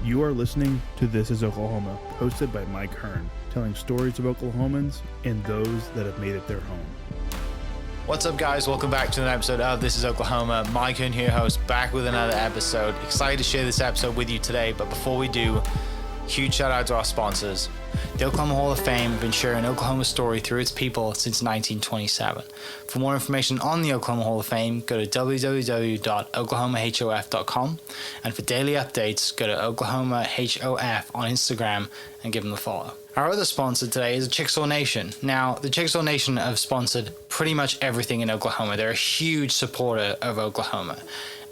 You are listening to This is Oklahoma, hosted by Mike Hearn, telling stories of Oklahomans and those that have made it their home. What's up, guys? Welcome back to an episode of This is Oklahoma. Mike Hearn here, host, back with another episode. Excited to share this episode with you today, but before we do, huge shout out to our sponsors. The Oklahoma Hall of Fame have been sharing Oklahoma's story through its people since 1927. For more information on the Oklahoma Hall of Fame, go to www.oklahomahof.com. And for daily updates, go to oklahomahof on Instagram and give them a follow. Our other sponsor today is the Chickasaw Nation. Now, the Chickasaw Nation have sponsored pretty much everything in Oklahoma. They're a huge supporter of Oklahoma.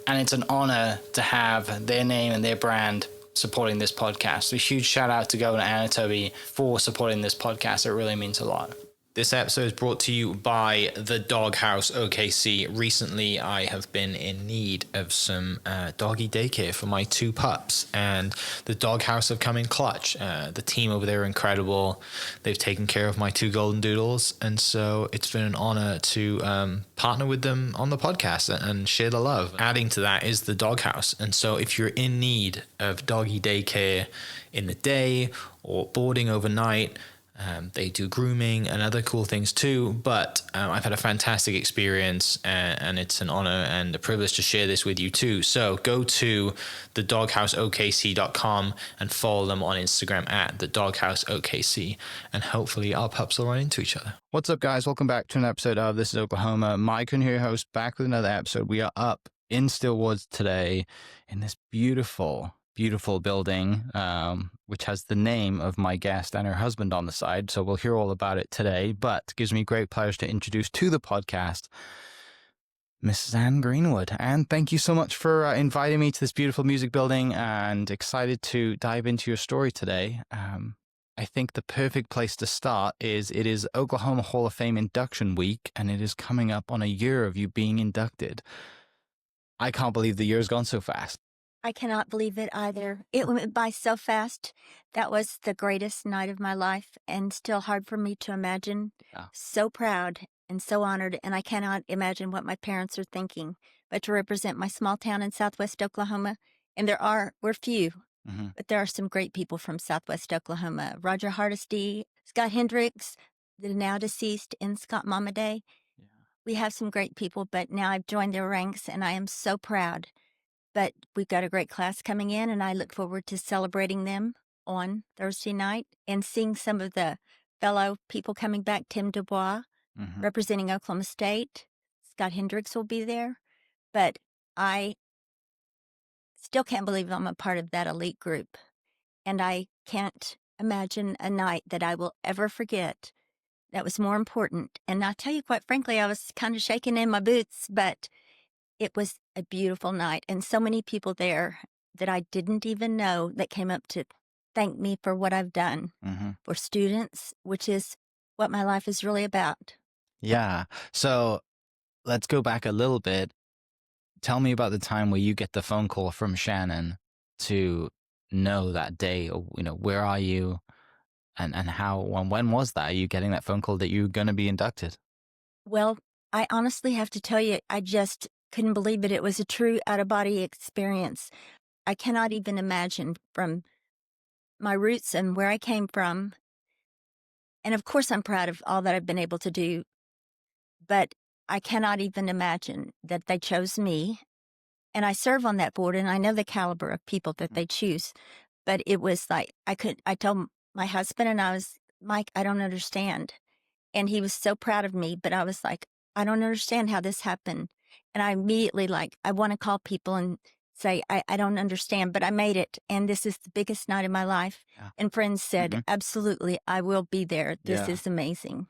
And it's an honor to have their name and their brand supporting this podcast. So a huge shout out to Governor Anatoby for supporting this podcast. It really means a lot. This episode is brought to you by the Doghouse OKC. Recently, I have been in need of some doggy daycare for my two pups, and the Doghouse have come in clutch. The team over there are incredible. They've taken care of my two golden doodles, and so it's been an honor to partner with them on the podcast and share the love. Adding to that is the Doghouse, and so if you're in need of doggy daycare in the day or boarding overnight, they do grooming and other cool things too, but I've had a fantastic experience, and it's an honor and a privilege to share this with you too. So go to thedogHouseOKC.com and follow them on Instagram at thedogHouseOKC, and hopefully our pups will run into each other. What's up, guys? Welcome back to an episode of This is Oklahoma. Mike Hearn here, host, back with another episode. We are up in Stillwoods today in this beautiful building, which has the name of my guest and her husband on the side. So we'll hear all about it today, but it gives me great pleasure to introduce to the podcast Mrs. Anne Greenwood. Anne, thank you so much for inviting me to this beautiful music building, and excited to dive into your story today. I think the perfect place to start is it is Oklahoma Hall of Fame induction week, and it is coming up on a year of you being inducted. I can't believe the year's gone so fast. I cannot believe it either. It went by so fast. That was the greatest night of my life, and still hard for me to imagine. Yeah. So proud and so honored, and I cannot imagine what my parents are thinking. But to represent my small town in Southwest Oklahoma, and we're few, but there are some great people from Southwest Oklahoma. Roger Hardesty, Scott Hendricks, the now deceased, and Scott Mamaday. Yeah. We have some great people, but now I've joined their ranks, and I am so proud. But we've got a great class coming in, and I look forward to celebrating them on Thursday night and seeing some of the fellow people coming back. Tim Dubois, representing Oklahoma State. Scott Hendricks will be there. But I still can't believe I'm a part of that elite group. And I can't imagine a night that I will ever forget that was more important. And I'll tell you, quite frankly, I was kind of shaking in my boots, but it was a beautiful night, and so many people there that I didn't even know that came up to thank me for what I've done for students, which is what my life is really about. Yeah. So let's go back a little bit. Tell me about the time where you get the phone call from Shannon to know that day, or, where are you, and how, when was that? Are you getting that phone call that you're going to be inducted? Well, I honestly have to tell you, I just couldn't believe it. It was a true out-of-body experience. I cannot even imagine, from my roots and where I came from. And of course, I'm proud of all that I've been able to do, but I cannot even imagine that they chose me. And I serve on that board, and I know the caliber of people that they choose. But it was like, I told my husband, and I was, Mike, I don't understand. And he was so proud of me, but I was like, I don't understand how this happened. And I immediately, I want to call people and say, I don't understand, but I made it. And this is the biggest night of my life. Yeah. And friends said, absolutely, I will be there. This is amazing.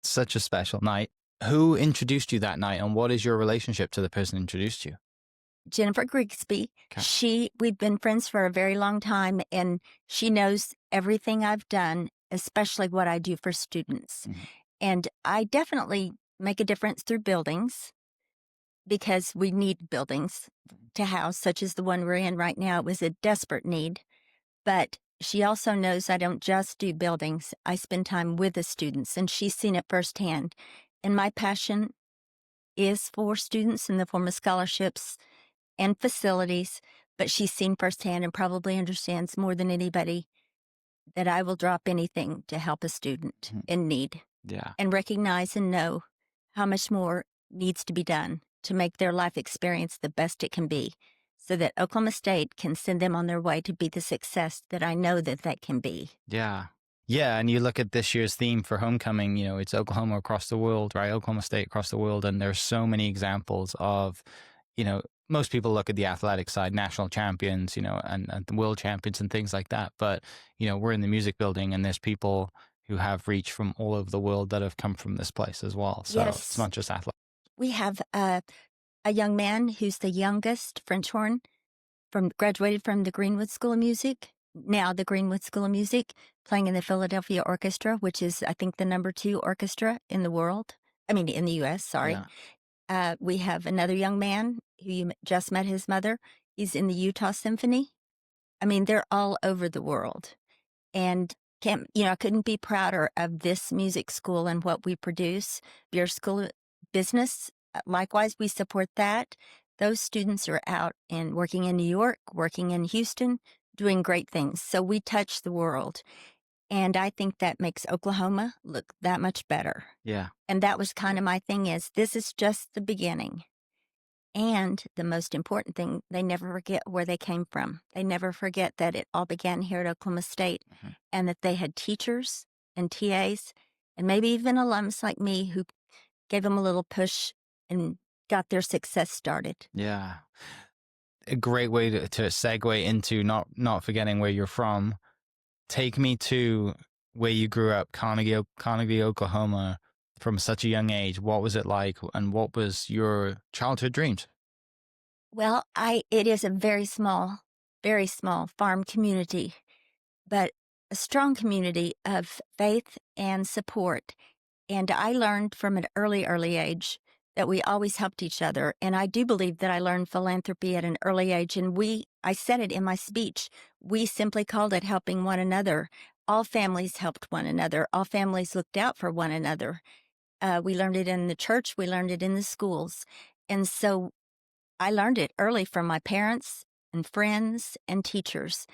Such a special night. Who introduced you that night, and what is your relationship to the person who introduced you? Jennifer Grigsby. Okay. We've been friends for a very long time, and she knows everything I've done, especially what I do for students. And I definitely make a difference through buildings, because we need buildings to house, such as the one we're in right now. It was a desperate need. But she also knows I don't just do buildings. I spend time with the students, and she's seen it firsthand. And my passion is for students in the form of scholarships and facilities, but she's seen firsthand and probably understands more than anybody that I will drop anything to help a student in need Yeah. and recognize and know how much more needs to be done to make their life experience the best it can be so that Oklahoma State can send them on their way to be the success that I know that that can be. Yeah. Yeah. And you look at this year's theme for homecoming, you know, it's Oklahoma across the world, right? Oklahoma State across the world. And there's so many examples of, you know, most people look at the athletic side, national champions, you know, and the world champions and things like that. But, you know, we're in the music building and there's people who have reach from all over the world that have come from this place as well. So Yes. it's not just athletics. We have a young man who's the youngest French horn graduated from the Greenwood School of Music, now the Greenwood School of Music, playing in the Philadelphia Orchestra, which is, I think, the #2 orchestra in the world. I mean, in the U.S., sorry. Yeah. We have another young man who you just met his mother. He's in the Utah Symphony. I mean, they're all over the world. And I couldn't be prouder of this music school and what we produce. Your school of business, likewise, we support that. Those students are out and working in New York, working in Houston, doing great things. So we touch the world. And I think that makes Oklahoma look that much better. Yeah. And that was kind of my thing is this is just the beginning. And the most important thing, they never forget where they came from. They never forget that it all began here at Oklahoma State and that they had teachers and TAs and maybe even alums like me who gave them a little push and got their success started. Yeah. A great way to segue into not forgetting where you're from. Take me to where you grew up, Carnegie, Oklahoma, from such a young age. What was it like, and what was your childhood dreams? Well, it is a very small farm community, but a strong community of faith and support. And I learned from an early age that we always helped each other. And I do believe that I learned philanthropy at an early age. And I said it in my speech, we simply called it helping one another. All families helped one another. All families looked out for one another. We learned it in the church. We learned it in the schools. And so I learned it early from my parents and friends and teachers.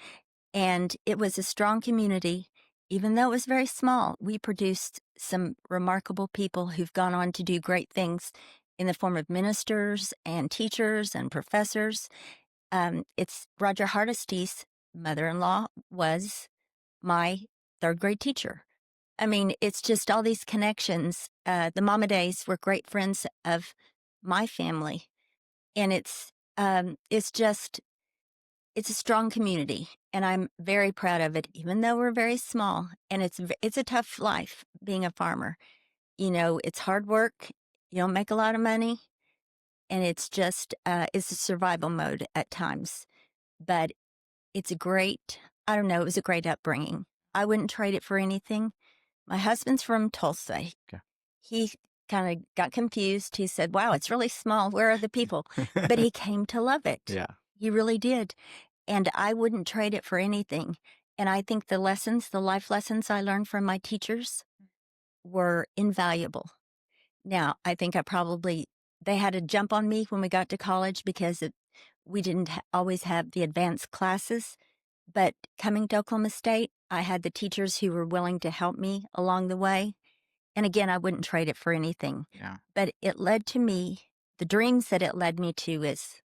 And it was a strong community. Even though it was very small, we produced some remarkable people who've gone on to do great things in the form of ministers and teachers and professors. It's Roger Hardesty's mother-in-law was my third grade teacher. I mean, it's just all these connections. The Mama Days were great friends of my family. And it's a strong community, and I'm very proud of it, even though we're very small. And it's a tough life being a farmer. You know, it's hard work. You don't make a lot of money, and it's just it's a survival mode at times. But it's it was a great upbringing. I wouldn't trade it for anything. My husband's from Tulsa. Okay. He kind of got confused. He said, "Wow, it's really small. Where are the people?" But he came to love it. Yeah. He really did. And I wouldn't trade it for anything. And I think the life lessons I learned from my teachers were invaluable. Now, I think they had to jump on me when we got to college because we didn't always have the advanced classes. But coming to Oklahoma State, I had the teachers who were willing to help me along the way. And again, I wouldn't trade it for anything. Yeah. But it led to me, the dreams that it led me to is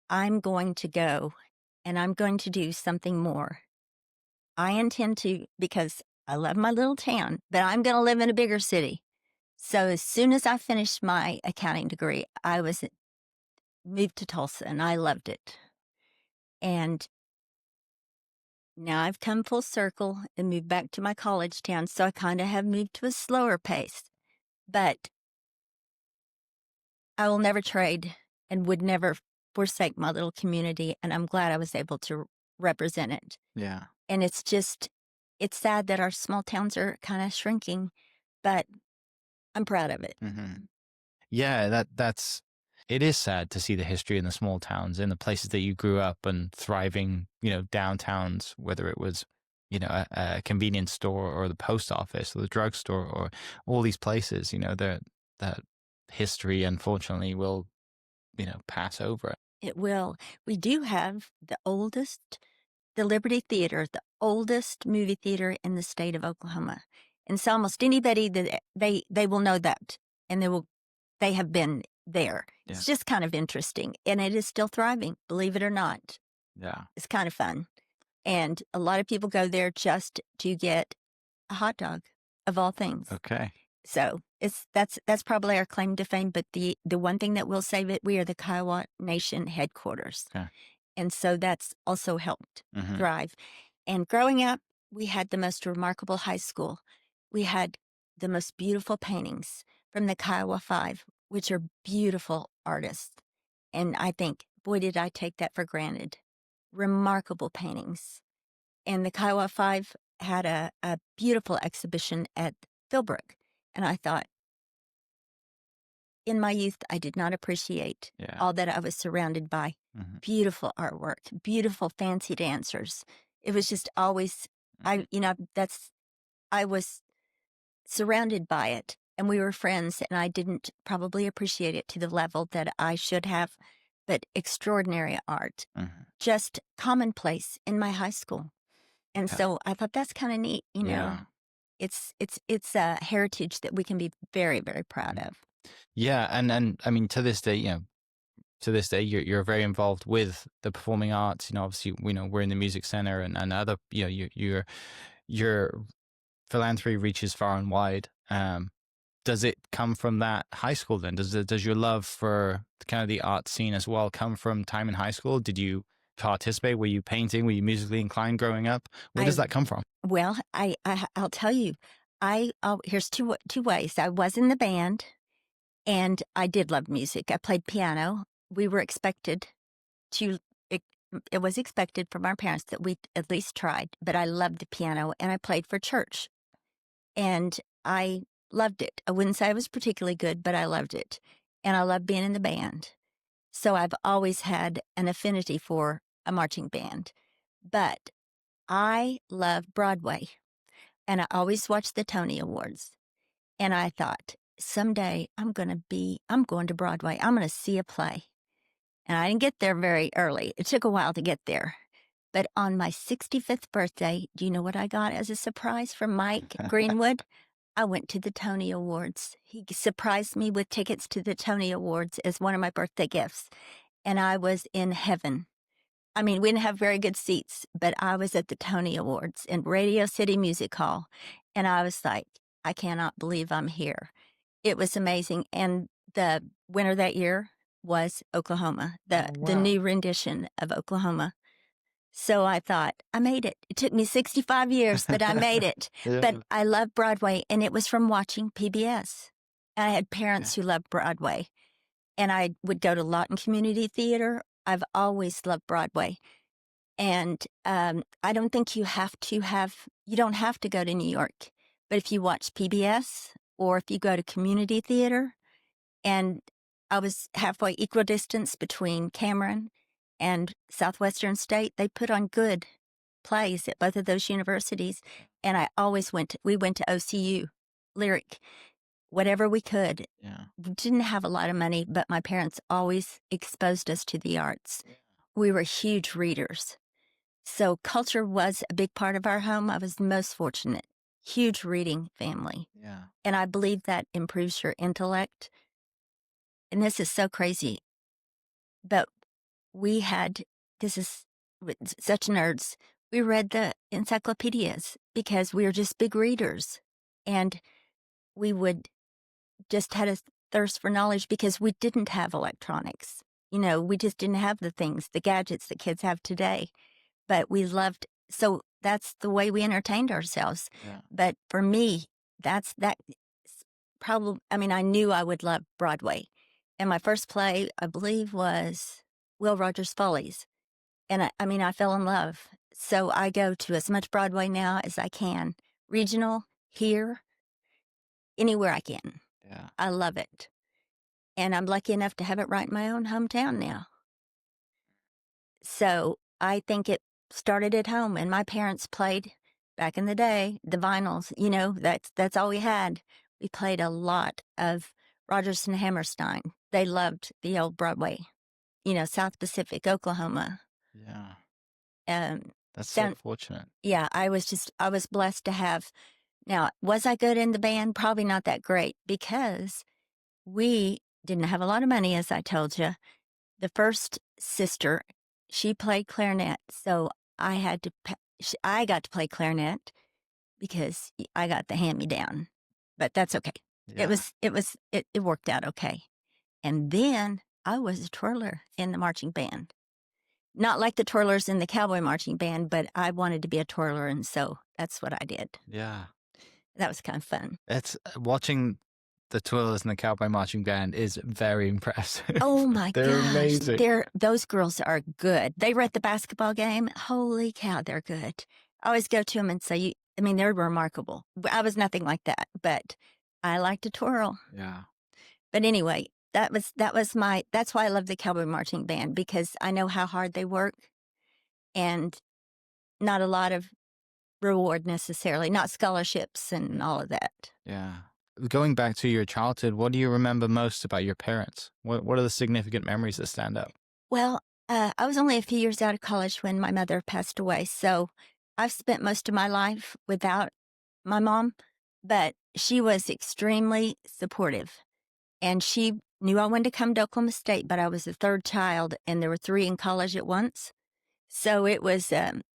I'm going to go and I'm going to do something more. I intend to, because I love my little town, but I'm going to live in a bigger city. So as soon as I finished my accounting degree, I moved to Tulsa and I loved it. And now I've come full circle and moved back to my college town. So I kind of have moved to a slower pace, but I will never trade and would never forsake my little community. And I'm glad I was able to represent it. Yeah. And it's sad that our small towns are kind of shrinking, but I'm proud of it. Mm-hmm. Yeah, it is sad to see the history in the small towns, in the places that you grew up and thriving, you know, downtowns, whether it was, you know, a convenience store or the post office or the drugstore or all these places, you know, that history unfortunately will, you know, pass over. It will. We do have the Liberty Theater, the oldest movie theater in the state of Oklahoma. And so almost anybody that they will know that, and they have been there. Yeah. It's just kind of interesting, and it is still thriving, believe it or not. Yeah. It's kind of fun. And a lot of people go there just to get a hot dog, of all things. Okay. So that's probably our claim to fame. But the one thing that will save it, we are the Kiowa Nation headquarters. Okay. And so that's also helped Mhm. thrive. And growing up, we had the most remarkable high school. We had the most beautiful paintings from the Kiowa Five, which are beautiful artists. And I think, boy, did I take that for granted. Remarkable paintings. And the Kiowa Five had a beautiful exhibition at Philbrook. And I thought, in my youth, I did not appreciate Yeah. all that I was surrounded by. Mhm. Beautiful artwork, beautiful fancy dancers. It was just always, I was surrounded by it, and we were friends, and I didn't probably appreciate it to the level that I should have, but extraordinary art, Mhm. just commonplace in my high school. And Yeah. so I thought that's kind of neat, Yeah. It's a heritage that we can be very, very proud of. Yeah, and I mean, to this day, you're very involved with the performing arts. Obviously, we're in the music center and other, your philanthropy reaches far and wide. Does it come from that high school then? Does your love for kind of the art scene as well come from time in high school? Did you participate? Were you painting? Were you musically inclined growing up? Where does that come from? Well, I'll tell you, here's two ways. I was in the band, and I did love music. I played piano. We were expected to. It was expected from our parents that we at least tried. But I loved the piano, and I played for church, and I loved it. I wouldn't say I was particularly good, but I loved it, and I loved being in the band. So I've always had an affinity for a marching band, but I love Broadway. And I always watched the Tony Awards. And I thought, someday I'm going to Broadway. I'm going to see a play. And I didn't get there very early. It took a while to get there. But on my 65th birthday, do you know what I got as a surprise from Mike Greenwood? I went to the Tony Awards. He surprised me with tickets to the Tony Awards as one of my birthday gifts. And I was in heaven. I mean, we didn't have very good seats, but I was at the Tony Awards in Radio City Music Hall, and I was like, I cannot believe I'm here. It was amazing. And the winner that year was Oklahoma, the new rendition of Oklahoma. So I thought, I made it. It took me 65 years, but I made it. Yeah. But I love Broadway, and it was from watching PBS. I had parents who loved Broadway, and I would go to Lawton Community Theater. I've always loved Broadway. And I don't think you don't have to go to New York. But if you watch PBS or if you go to community theater, and I was halfway equidistance between Cameron and Southwestern State, they put on good plays at both of those universities. And we went to OCU, Lyric, whatever we could. Yeah. We didn't have a lot of money, but my parents always exposed us to the arts. We were huge readers. So culture was a big part of our home. I was most fortunate. Huge reading family. Yeah. And I believe that improves your intellect. And this is so crazy. But this is such nerds. We read the encyclopedias because we were just big readers. And we would just had a thirst for knowledge because we didn't have electronics. We just didn't have the gadgets that kids have today. But we loved, so that's the way we entertained ourselves. Yeah. But for me, that probably, I knew I would love Broadway. And my first play, I believe, was Will Rogers' Follies. And I fell in love. So I go to as much Broadway now as I can. Regional, here, anywhere I can. Yeah. I love it. And I'm lucky enough to have it right in my own hometown now. So I think it started at home, and my parents played back in the day, the vinyls, that's all we had. We played a lot of Rodgers and Hammerstein. They loved the old Broadway. South Pacific, Oklahoma. Yeah. Um, That's so down, fortunate. yeah, I was blessed to have. Now, was I good in the band? Probably not that great because we didn't have a lot of money, as I told you. The first sister, she played clarinet, so I had to. I got to play clarinet because I got the hand-me-down, but that's okay. Yeah. It worked out okay. And then I was a twirler in the marching band. Not like the twirlers in the cowboy marching band, but I wanted to be a twirler, and so that's what I did. Yeah. That was kind of fun. It's watching the twirlers in the cowboy marching band is very impressive. Oh my They're gosh. amazing. Those girls are good. They were at the basketball game. Holy cow, they're good. I always go to them and say, they're remarkable. I was nothing like that, but I like to twirl. Yeah. But anyway, that's why I love the cowboy marching band, because I know how hard they work and not a lot of reward necessarily, not scholarships and all of that. Yeah. Going back to your childhood, what do you remember most about your parents? What are the significant memories that stand out? Well, I was only a few years out of college when my mother passed away, so I've spent most of my life without my mom, but she was extremely supportive. And she knew I wanted to come to Oklahoma State, but I was the third child, and there were 3 in college at once. So it was,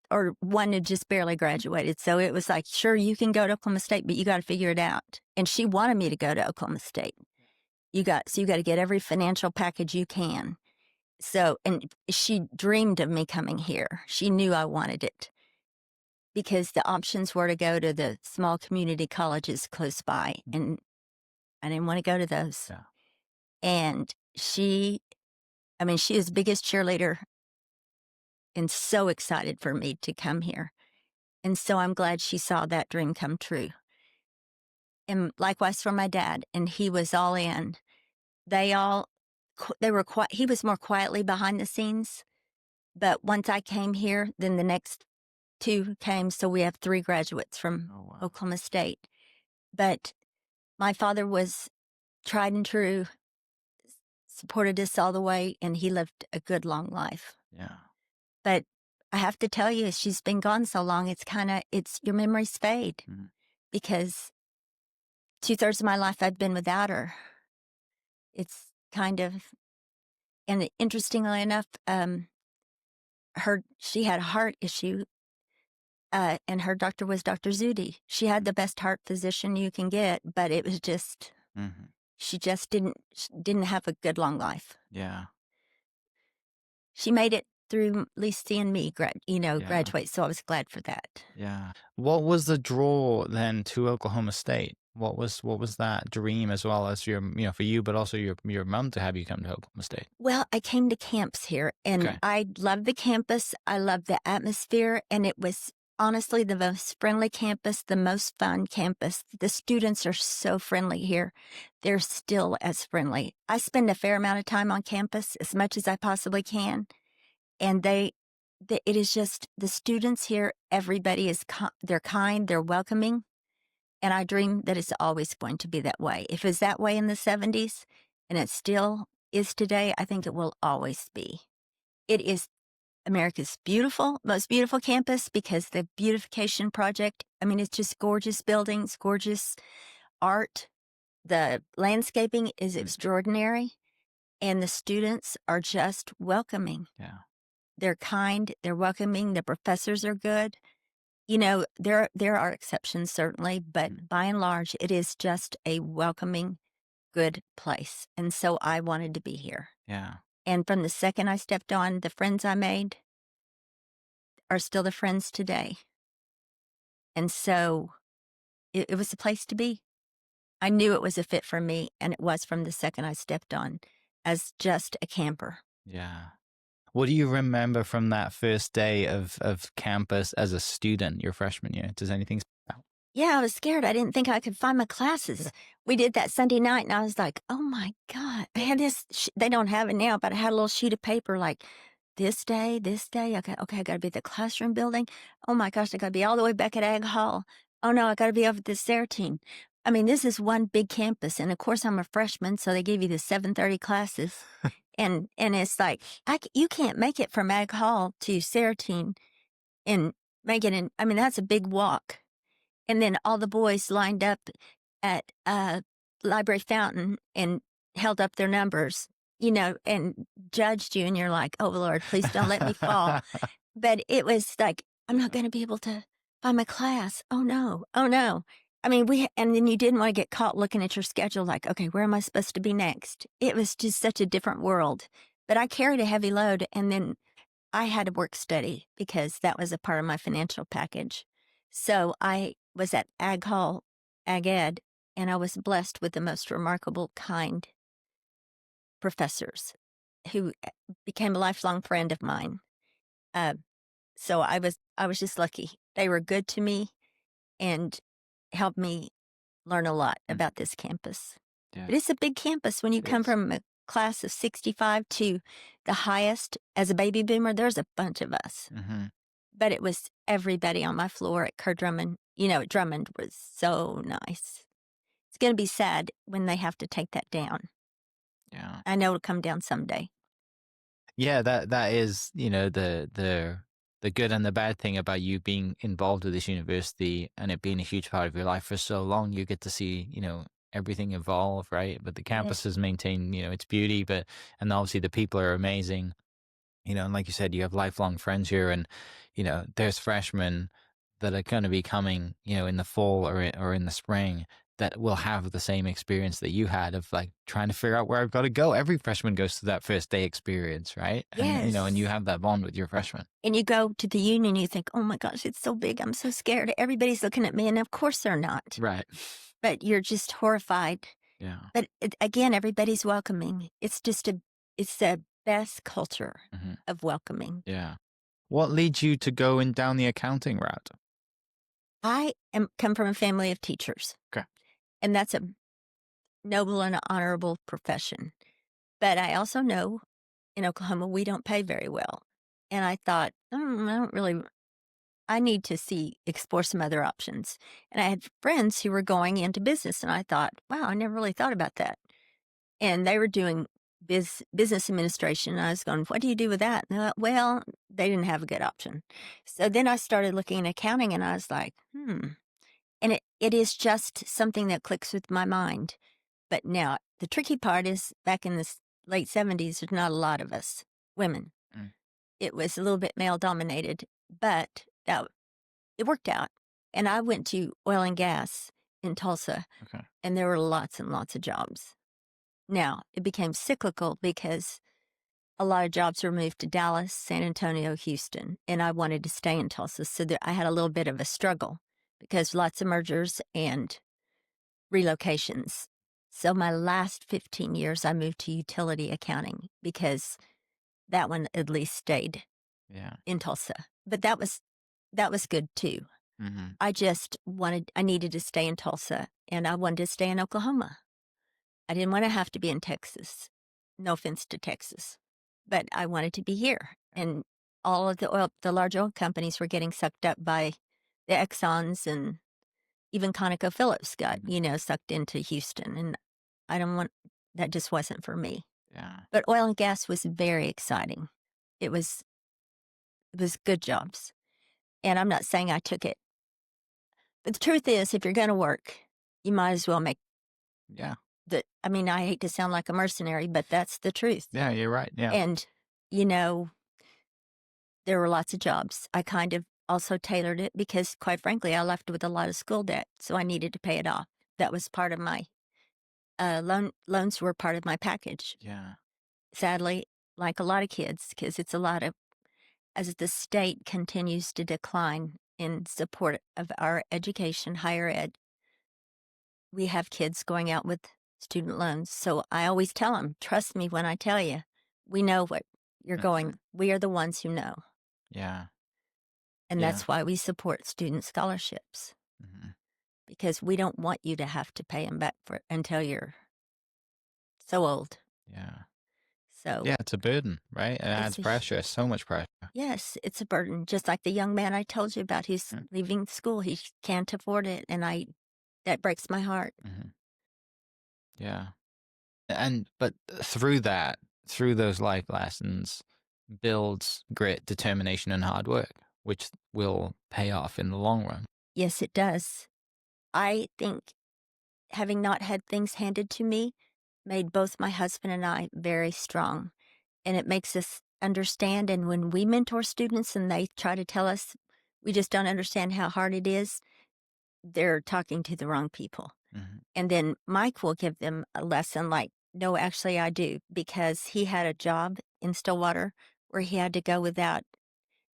or one had just barely graduated. So it was like, sure, you can go to Oklahoma State, but you got to figure it out. And she wanted me to go to Oklahoma State. You got to get every financial package you can. So, and she dreamed of me coming here. She knew I wanted it because the options were to go to the small community colleges close by, and I didn't want to go to those. Yeah. And she is the biggest cheerleader and so excited for me to come here. And so I'm glad she saw that dream come true. And likewise for my dad, and he was all in. He was more quietly behind the scenes. But once I came here, then the next 2 came. So we have 3 graduates from Oklahoma State. But my father was tried and true, supported us all the way, and he lived a good, long life. Yeah. But I have to tell you, she's been gone so long, it's your memories fade because 2/3 of my life I've been without her. It's kind of, and interestingly enough, she had a heart issue, and her doctor was Dr. Zudi. She had the best heart physician you can get, but it was just, she just didn't have a good, long life. Yeah. She made it through at least seeing me graduate, so I was glad for that. Yeah. What was the draw then to Oklahoma State? What was that dream, as well as your, for you, but also your mom, to have you come to Oklahoma State? Well, I came to camps here, and I loved the campus. I loved the atmosphere, and it was honestly the most friendly campus, the most fun campus. The students are so friendly here. They're still as friendly. I spend a fair amount of time on campus, as much as I possibly can, and it is just the students here. Everybody is they're kind, they're welcoming. And I dream that it's always going to be that way. If it's that way in the 70s, and it still is today, I think it will always be. It is America's most beautiful campus, because the beautification project, it's just gorgeous buildings, gorgeous art. The landscaping is extraordinary, and the students are just welcoming. Yeah. They're kind, they're welcoming, the professors are good. There are exceptions, certainly, but by and large, it is just a welcoming, good place. And so I wanted to be here. Yeah. And from the second I stepped on, the friends I made are still the friends today. And so it was a place to be. I knew it was a fit for me, and it was from the second I stepped on as just a camper. Yeah. What do you remember from that first day of campus as a student, your freshman year? Does anything stand out? Yeah, I was scared. I didn't think I could find my classes. We did that Sunday night, and I was like, oh my God. I had this, they don't have it now, but I had a little sheet of paper like, this day, okay, I got to be at the classroom building. Oh my gosh, I got to be all the way back at Ag Hall. Oh no, I got to be over at the SARE team. This is one big campus, and of course I'm a freshman, so they give you the 7:30 classes. and it's like, you can't make it from Ag Hall to Saratine and make it in. I mean, that's a big walk. And then all the boys lined up at Library Fountain and held up their numbers, and judged you. And you're like, oh, Lord, please don't let me fall. But it was like, I'm not going to be able to find my class. Oh, no. Oh, no. I mean, and then you didn't want to get caught looking at your schedule like, okay, where am I supposed to be next? It was just such a different world. But I carried a heavy load, and then I had to work study because that was a part of my financial package. So I was at Ag Hall, Ag Ed, and I was blessed with the most remarkable, kind professors who became a lifelong friend of mine. So I was just lucky. They were good to me and helped me learn a lot about this campus. Yeah. But it's a big campus. When you come from a class of 65 to the highest as a baby boomer, there's a bunch of us. Mm-hmm. But it was everybody on my floor at Kerr Drummond. At Drummond was so nice. It's going to be sad when they have to take that down. Yeah. I know it'll come down someday. Yeah, that is, the good and the bad thing about you being involved with this university and it being a huge part of your life for so long. You get to see, everything evolve, right? But the campus has maintained, its beauty, and obviously the people are amazing, and like you said, you have lifelong friends here, and, there's freshmen that are going to be coming, in the fall or in the spring that will have the same experience that you had of like trying to figure out where I've got to go. Every freshman goes through that first day experience, right? Yes. And you have that bond with your freshmen. And you go to the union, you think, oh my gosh, it's so big. I'm so scared. Everybody's looking at me. And of course they're not. Right. But you're just horrified. Yeah. But again, everybody's welcoming. It's the best culture of welcoming. Yeah. What leads you to go down the accounting route? I come from a family of teachers. Okay. And that's a noble and honorable profession. But I also know in Oklahoma, we don't pay very well. And I thought, I need to explore some other options. And I had friends who were going into business, and I thought, wow, I never really thought about that. And they were doing business administration. And I was going, what do you do with that? And they're like, well, they didn't have a good option. So then I started looking at accounting, and I was like, And it is just something that clicks with my mind. But now the tricky part is back in the late 70s, there's not a lot of us women. It was a little bit male dominated, but it worked out. And I went to oil and gas in Tulsa, and there were lots and lots of jobs. Now it became cyclical because a lot of jobs were moved to Dallas, San Antonio, Houston, and I wanted to stay in Tulsa. So I had a little bit of a struggle because lots of mergers and relocations. So my last 15 years, I moved to utility accounting because that one at least stayed in Tulsa. But that was good too. I needed to stay in Tulsa, and I wanted to stay in Oklahoma. I didn't want to have to be in Texas. No offense to Texas, but I wanted to be here. And all of the large oil companies were getting sucked up by the Exxons, and even ConocoPhillips got, sucked into Houston. And that just wasn't for me. Yeah. But oil and gas was very exciting. It was good jobs. And I'm not saying I took it. But the truth is, if you're going to work, you might as well make I hate to sound like a mercenary, but that's the truth. Yeah, you're right. Yeah. And, there were lots of jobs. I kind of also tailored it because, quite frankly, I left with a lot of school debt, so I needed to pay it off. That was part of my loans were part of my package. Yeah. Sadly, like a lot of kids, because it's a lot of, as the state continues to decline in support of our education, higher ed, we have kids going out with student loans. So I always tell them, trust me when I tell you, we know what you're going. We are the ones who know. Yeah. And that's why we support student scholarships. Because we don't want you to have to pay them back until you're so old. Yeah. So yeah, it's a burden, right? It adds pressure, so much pressure. Yes, it's a burden. Just like the young man I told you about who's leaving school, he can't afford it, and that breaks my heart. Yeah, but through that, through those life lessons builds grit, determination, and hard work, which will pay off in the long run. Yes, it does. I think having not had things handed to me made both my husband and I very strong. And it makes us understand. And when we mentor students and they try to tell us we just don't understand how hard it is, they're talking to the wrong people. Mm-hmm. And then Mike will give them a lesson like, no, actually, I do, because he had a job in Stillwater where he had to go without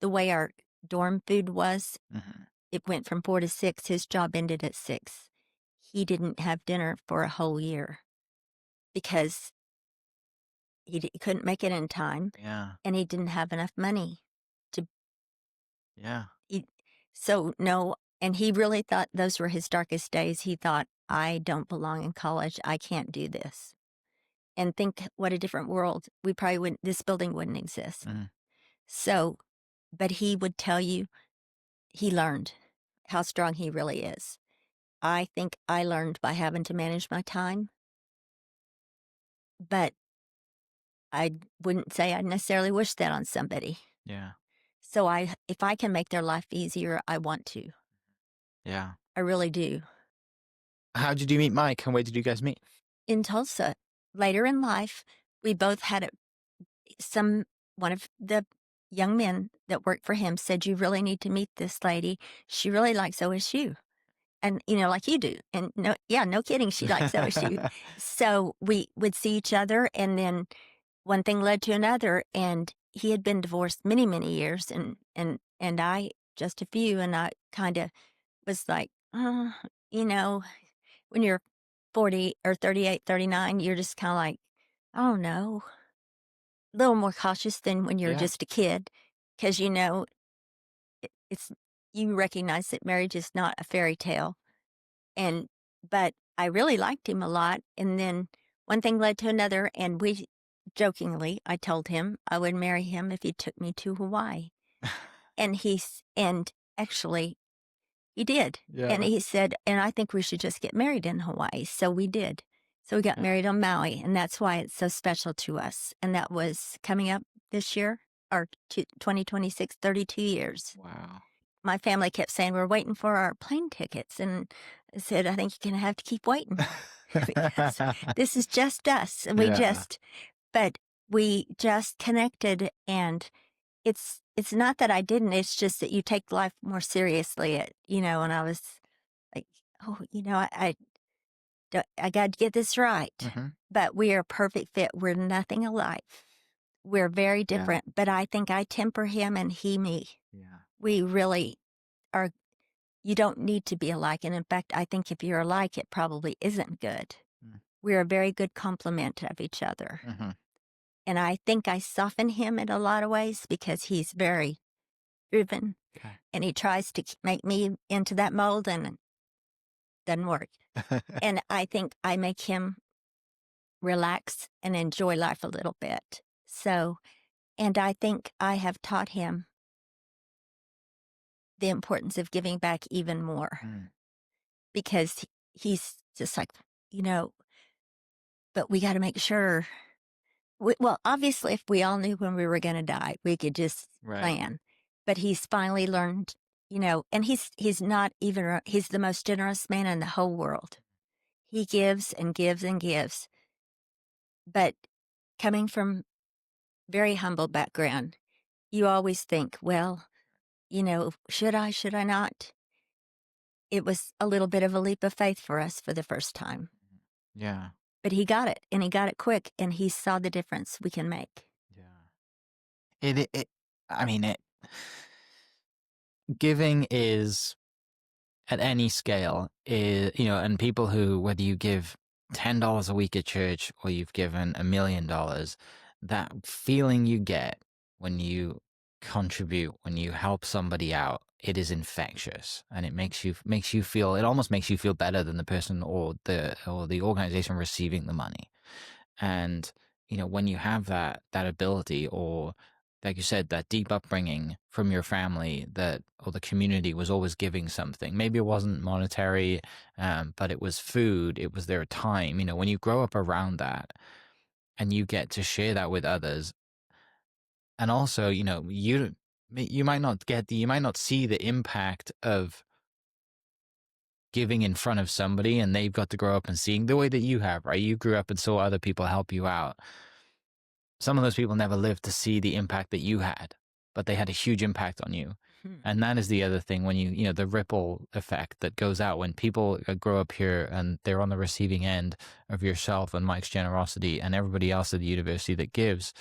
the way our dorm food was. Mm-hmm. It went from 4 to 6. His job ended at 6. He didn't have dinner for a whole year because he couldn't make it in time. Yeah. And he didn't have enough money to Yeah. eat. So, no, and he really thought those were his darkest days. He thought, I don't belong in college. I can't do this. And think what a different world. We probably wouldn't, this building wouldn't exist. Mm. So, but he would tell you he learned how strong he really is. I think I learned by having to manage my time, but I wouldn't say I necessarily wish that on somebody. Yeah. So if I can make their life easier, I want to. Yeah. I really do. How did you meet Mike, and where did you guys meet? In Tulsa, later in life, we both had one of the young men that worked for him said, you really need to meet this lady. She really likes OSU. And, like you do. And no kidding, she likes OSU. So we would see each other, and then one thing led to another. And he had been divorced many, many years, and I just a few. And I kind of was like, when you're 40 or 38, 39, you're just kind of like, oh no, a little more cautious than when you're just a kid, because it's you recognize that marriage is not a fairy tale. But I really liked him a lot. And then one thing led to another. And jokingly, I told him I would marry him if he took me to Hawaii. and actually he did. Yeah. And he said, and I think we should just get married in Hawaii. So we did. So we got married on Maui. And that's why it's so special to us. And that was coming up this year, or 2026, 32 years. Wow. My family kept saying, we're waiting for our plane tickets. And I said, I think you're going to have to keep waiting because this is just us. And but we just connected. And it's not that I didn't, it's just that you take life more seriously. And I was like, oh, I got to get this right. Mm-hmm. But we are a perfect fit. We're nothing alike. We're very different, but I think I temper him and he me. Yeah. We really are. You don't need to be alike. And in fact, I think if you're alike, it probably isn't good. Mm. We're a very good complement of each other. Mm-hmm. And I think I soften him in a lot of ways because he's very driven. Okay. And he tries to make me into that mold, and it doesn't work. And I think I make him relax and enjoy life a little bit. So, and I think I have taught him the importance of giving back even more because he's just like, but we got to make sure. Well, obviously, if we all knew when we were going to die, we could just plan. But he's finally learned, and he's not even, he's the most generous man in the whole world. He gives and gives and gives. But coming from very humble background, you always think, well, should I not? It was a little bit of a leap of faith for us for the first time. Yeah. But he got it, and he got it quick, and he saw the difference we can make. Yeah. Giving is at any scale is, and people who, whether you give $10 a week at church or you've given $1 million, that feeling you get when you contribute, when you help somebody out, it is infectious, and it makes you feel, it almost makes you feel better than the person or the organization receiving the money. And when you have that ability, or like you said, that deep upbringing from your family, or the community was always giving something. Maybe it wasn't monetary, but it was food, it was their time. When you grow up around that, and you get to share that with others. And also, you might not see the impact of giving in front of somebody, and they've got to grow up and seeing the way that you have, right? You grew up and saw other people help you out. Some of those people never lived to see the impact that you had, but they had a huge impact on you. And that is the other thing, when the ripple effect that goes out when people grow up here and they're on the receiving end of yourself and Mike's generosity and everybody else at the university that gives.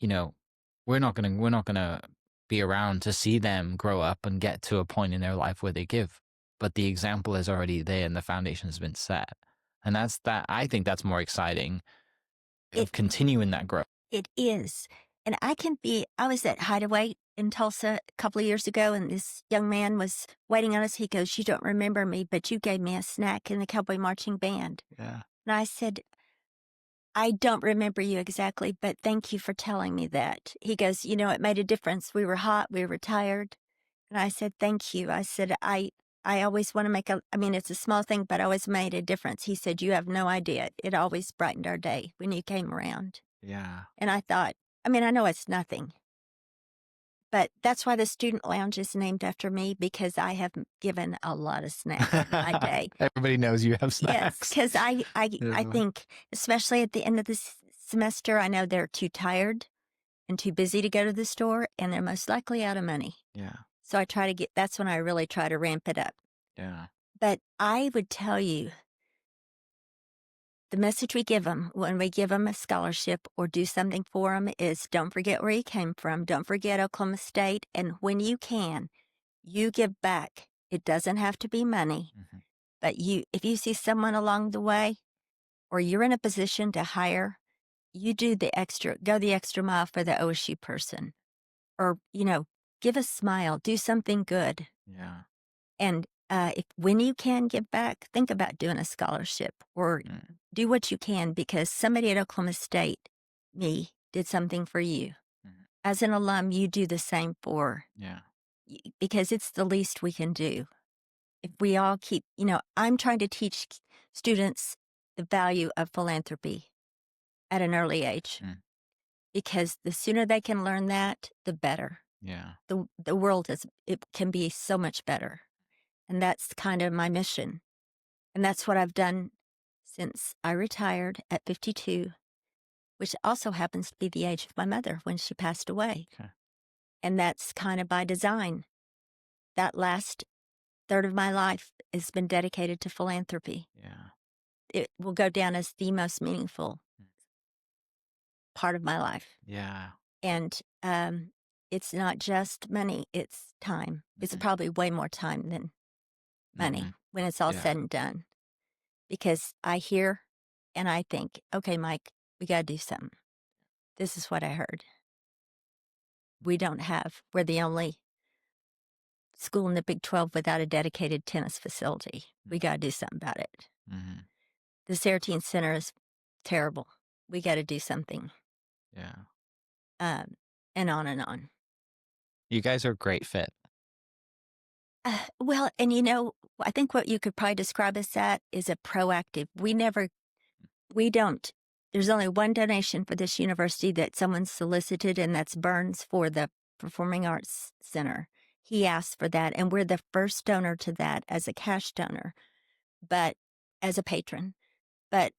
We're not gonna be around to see them grow up and get to a point in their life where they give, but the example is already there and the foundation has been set, and I think that's more exciting of continuing that growth. It is. And I was at Hideaway in Tulsa a couple of years ago, and this young man was waiting on us. He goes, "You don't remember me, but you gave me a snack in the Cowboy Marching Band." Yeah. And I said, "I don't remember you exactly, but thank you for telling me that." He goes, "It made a difference. We were hot, we were tired." And I said, "Thank you." I said, I always want to it's a small thing, but I always made a difference. He said, "You have no idea. It always brightened our day when you came around." Yeah. And I thought, I know it's nothing, but that's why the student lounge is named after me, because I have given a lot of snacks in my day. Everybody knows you have Yes, snacks. because I Yeah. think, especially at the end of this semester, I know they're too tired and too busy to go to the store, and they're most likely out of money. Yeah. So that's when I really try to ramp it up. Yeah. But I would tell you, the message we give them when we give them a scholarship or do something for them is, don't forget where you came from. Don't forget Oklahoma State. And when you can, you give back. It doesn't have to be money, but if you see someone along the way, or you're in a position to hire, you go the extra mile for the OSU person, or, give a smile, do something good. Yeah. And when you can give back, think about doing a scholarship or do what you can, because somebody at Oklahoma State, me, did something for you. As an alum, you do the same because it's the least we can do. If we all keep, I'm trying to teach students the value of philanthropy at an early age, because the sooner they can learn that, the better. Yeah. The world it can be so much better. And that's kind of my mission. And that's what I've done since I retired at 52, which also happens to be the age of my mother when she passed away. Okay. And that's kind of by design. That last third of my life has been dedicated to philanthropy. Yeah. It will go down as the most meaningful part of my life. Yeah. And it's not just money, it's time. It's probably way more time than money when it's all said and done. Because I hear and I think, okay, Mike, we got to do something. This is what I heard. We're the only school in the Big 12 without a dedicated tennis facility. We got to do something about it. The Sarah Center is terrible. We got to do something. Yeah. And on and on. You guys are a great fit. Well, and I think what you could probably describe us at is a proactive. There's only one donation for this university that someone solicited, and that's Burns for the Performing Arts Center. He asked for that, and we're the first donor to that as a cash donor, but as a patron. But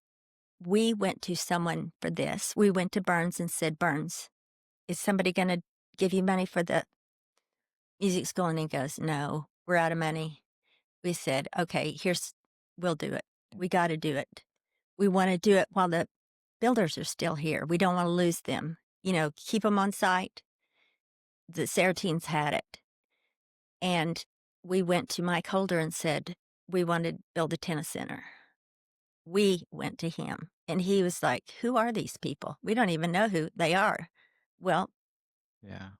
we went to someone for this. We went to Burns and said, "Burns, is somebody going to give you money for the music school?" And he goes, "No, we're out of money." We said, "Okay, we'll do it. We got to do it. We want to do it while the builders are still here. We don't want to lose them. Keep them on site." The Sarah had it. And we went to Mike Holder and said, "We want to build a tennis center." We went to him, and he was like, "Who are these people? We don't even know who they are." Well, yeah,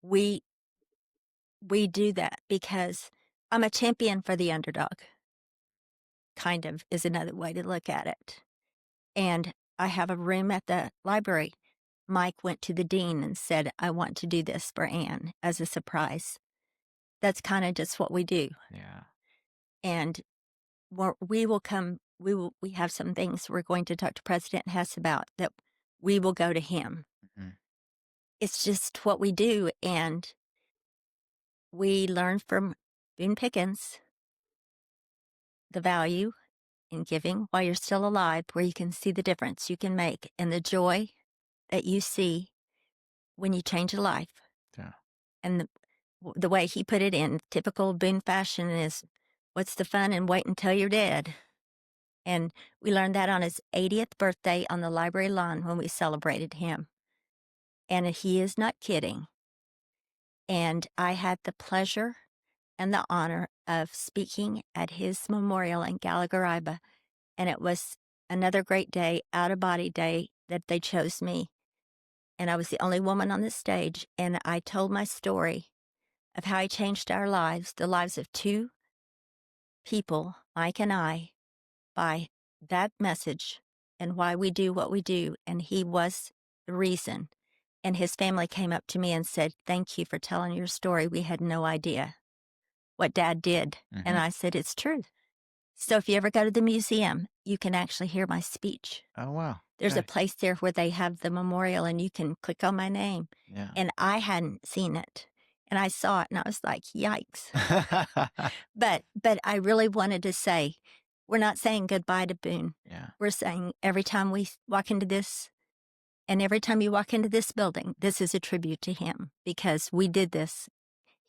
we do that because I'm a champion for the underdog, kind of, is another way to look at it. And I have a room at the library. Mike went to the dean and said, "I want to do this for Anne as a surprise." That's kind of just what we do. Yeah. And we have some things we're going to talk to President Hess about that we will go to him. Mhm. It's just what we do. And we learn from Boone Pickens the value in giving while you're still alive, where you can see the difference you can make and the joy that you see when you change a life. Yeah. And the way he put it in typical Boone fashion is, what's the fun in waiting until you're dead? And we learned that on his 80th birthday on the library lawn when we celebrated him. And he is not kidding. And I had the pleasure and the honor of speaking at his memorial in Gallagher-Iba. And it was another great day, out-of-body day, that they chose me. And I was the only woman on the stage. And I told my story of how he changed our lives, the lives of two people, Mike and I, by that message and why we do what we do. And he was the reason. And his family came up to me and said, "Thank you for telling your story. We had no idea what Dad did." And I said, "It's true." So if you ever go to the museum, you can actually hear my speech. Oh, wow. There's a Okay. place there where they have the memorial and you can click on my name. Yeah. And I hadn't seen it. And I saw it and I was like, yikes. But I really wanted to say, we're not saying goodbye to Boone. Yeah. We're saying every time we walk into this, and every time you walk into this building, this is a tribute to him because we did this.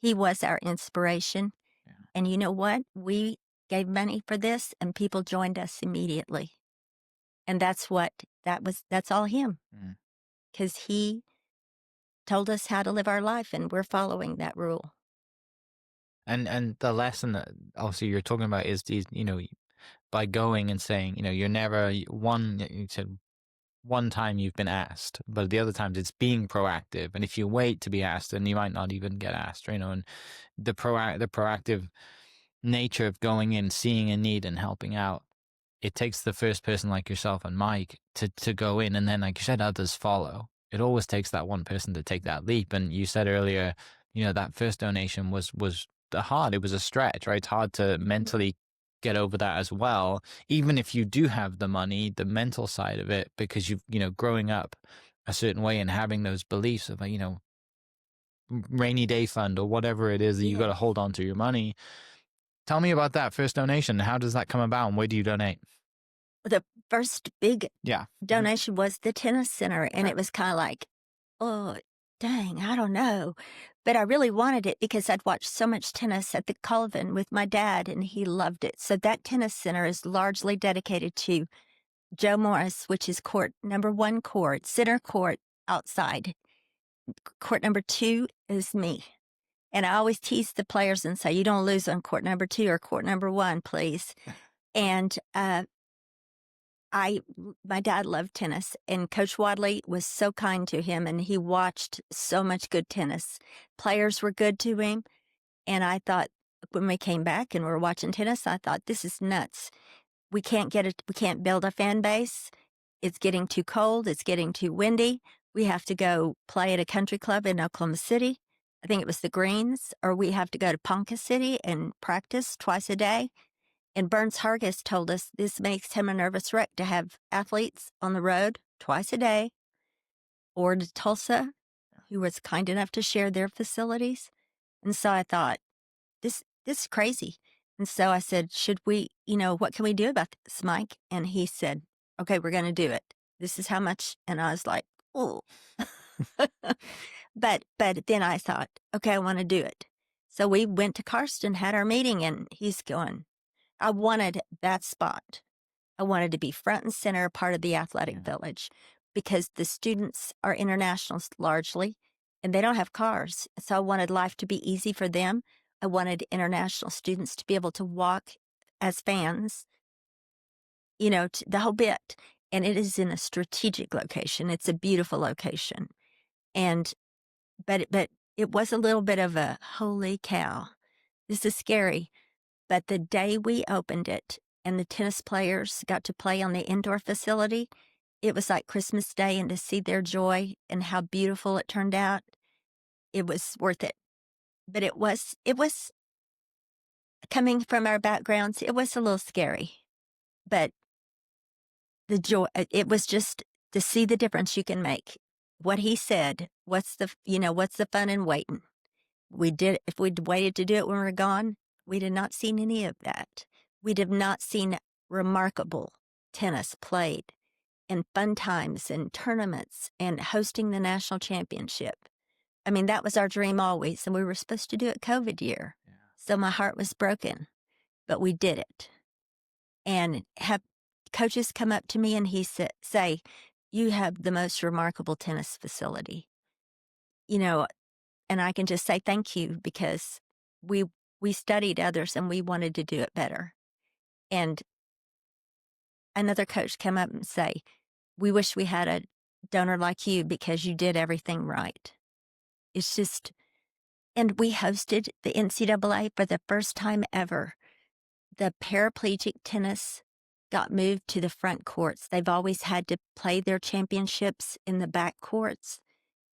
He was our inspiration. Yeah. And you know what? We gave money for this and people joined us immediately. And that's all him. Mm. Because he told us how to live our life and we're following that rule. And the lesson that obviously you're talking about is these, by going and saying, you're never you said one time you've been asked, but the other times it's being proactive. And if you wait to be asked, then you might not even get asked, and the proactive nature of going in, seeing a need and helping out. It takes the first person like yourself and Mike to go in, and then, like you said, others follow. It always takes that one person to take that leap. And you said earlier, that first donation was hard. It was a stretch, right? It's hard to mentally get over that as well. Even if you do have the money, the mental side of it, because growing up a certain way and having those beliefs of, rainy day fund or whatever it is that you got to hold on to your money. Tell me about that first donation. How does that come about and where do you donate? The first big Yeah. donation was the tennis center. And it was kind of like, oh, dang, I don't know. But I really wanted it because I'd watched so much tennis at the Colvin with my dad and he loved it. So that tennis center is largely dedicated to Joe Morris, which is court number 1 court, center court outside. Court number 2 is me. And I always tease the players and say, you don't lose on court number 2 or court number 1, please. And my dad loved tennis, and Coach Wadley was so kind to him, and he watched so much good tennis. Players were good to him, and I thought, when we came back and we were watching tennis, I thought, this is nuts. We can't build a fan base. It's getting too cold. It's getting too windy. We have to go play at a country club in Oklahoma City. I think it was the Greens, or we have to go to Ponca City and practice twice a day. And Burns Hargis told us this makes him a nervous wreck to have athletes on the road twice a day, or to Tulsa, who was kind enough to share their facilities. And so I thought, this is crazy. And so I said, should we, what can we do about this, Mike? And he said, okay, we're going to do it. This is how much. And I was like, oh. But then I thought, okay, I want to do it. So we went to Karsten, had our meeting, and he's going, I wanted that spot. I wanted to be front and center, part of the athletic village, because the students are internationals largely, and they don't have cars. So I wanted life to be easy for them. I wanted international students to be able to walk as fans, the whole bit. And it is in a strategic location. It's a beautiful location. But it was a little bit of a holy cow. This is scary. But the day we opened it and the tennis players got to play on the indoor facility, it was like Christmas Day, and to see their joy and how beautiful it turned out, it was worth it. But it was coming from our backgrounds, it was a little scary. But the joy, it was just to see the difference you can make. What he said, what's the fun in waiting? If we'd waited to do it when we were gone, we'd have not seen any of that. We'd have not seen remarkable tennis played and fun times and tournaments and hosting the national championship. I mean, that was our dream always, and we were supposed to do it COVID year. Yeah. So my heart was broken, but we did it. And have coaches come up to me and say, you have the most remarkable tennis facility. And I can just say thank you, because we studied others and we wanted to do it better. And another coach come up and say, we wish we had a donor like you because you did everything right. It's just, and we hosted the NCAA for the first time ever. The paraplegic tennis got moved to the front courts. They've always had to play their championships in the back courts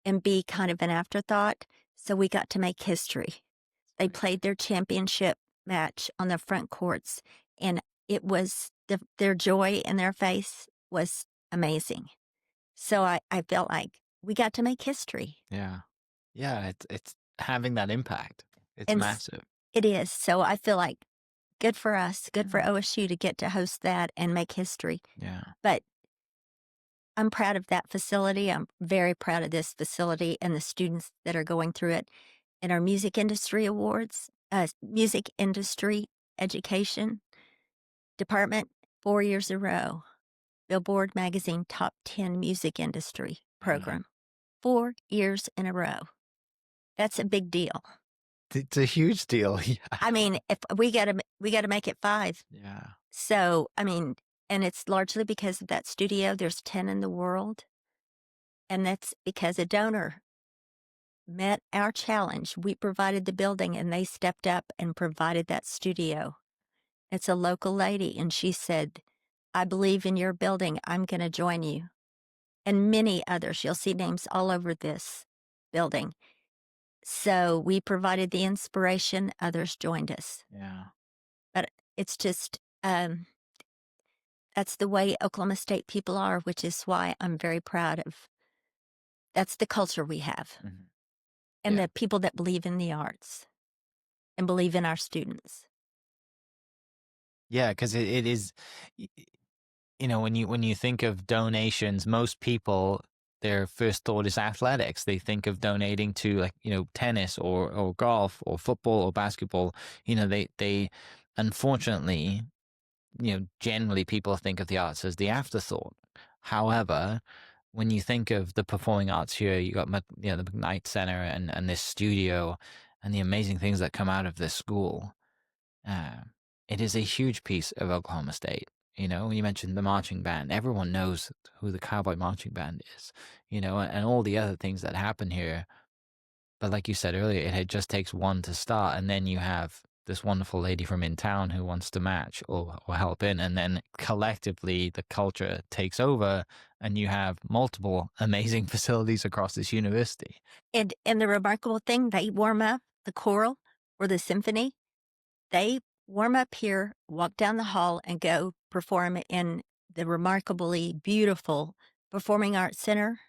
and be kind of an afterthought. So we got to make history. They played their championship match on the front courts, and it was their joy in their face was amazing. So I felt like we got to make history. Yeah. Yeah, it's having that impact. It's massive. It is. So I feel like good for us, good for OSU to get to host that and make history. Yeah. But I'm proud of that facility. I'm very proud of this facility and the students that are going through it. And our music industry awards, music industry education department, 4 years in a row, Billboard magazine top 10 music industry program, 4 years in a row. That's a big deal. It's a huge deal. Yeah. I mean, if we got to make it 5. Yeah. So, I mean, and it's largely because of that studio. There's 10 in the world. And that's because a donor met our challenge. We provided the building and they stepped up and provided that studio. It's a local lady, and she said, I believe in your building. I'm going to join you. And many others. You'll see names all over this building. So we provided the inspiration. Others joined us. Yeah. But it's just, that's the way Oklahoma State people are, which is why I'm very proud of. That's the culture we have. Mm-hmm. And the people that believe in the arts and believe in our students. Yeah, because it is, when you think of donations, most people, their first thought is athletics. They think of donating to tennis or golf or football or basketball. They unfortunately, generally people think of the arts as the afterthought. However, when you think of the performing arts here, you got the McKnight Center and this studio and the amazing things that come out of this school. It is a huge piece of Oklahoma State. When you mentioned the marching band, everyone knows who the Cowboy Marching Band is, and all the other things that happen here. But like you said earlier, it just takes one to start, and then you have this wonderful lady from in town who wants to match or help in, and then collectively the culture takes over, and you have multiple amazing facilities across this university. And the remarkable thing, they warm up, the choral or the symphony, they warm up here, walk down the hall, and go perform in the remarkably beautiful Performing Arts Center.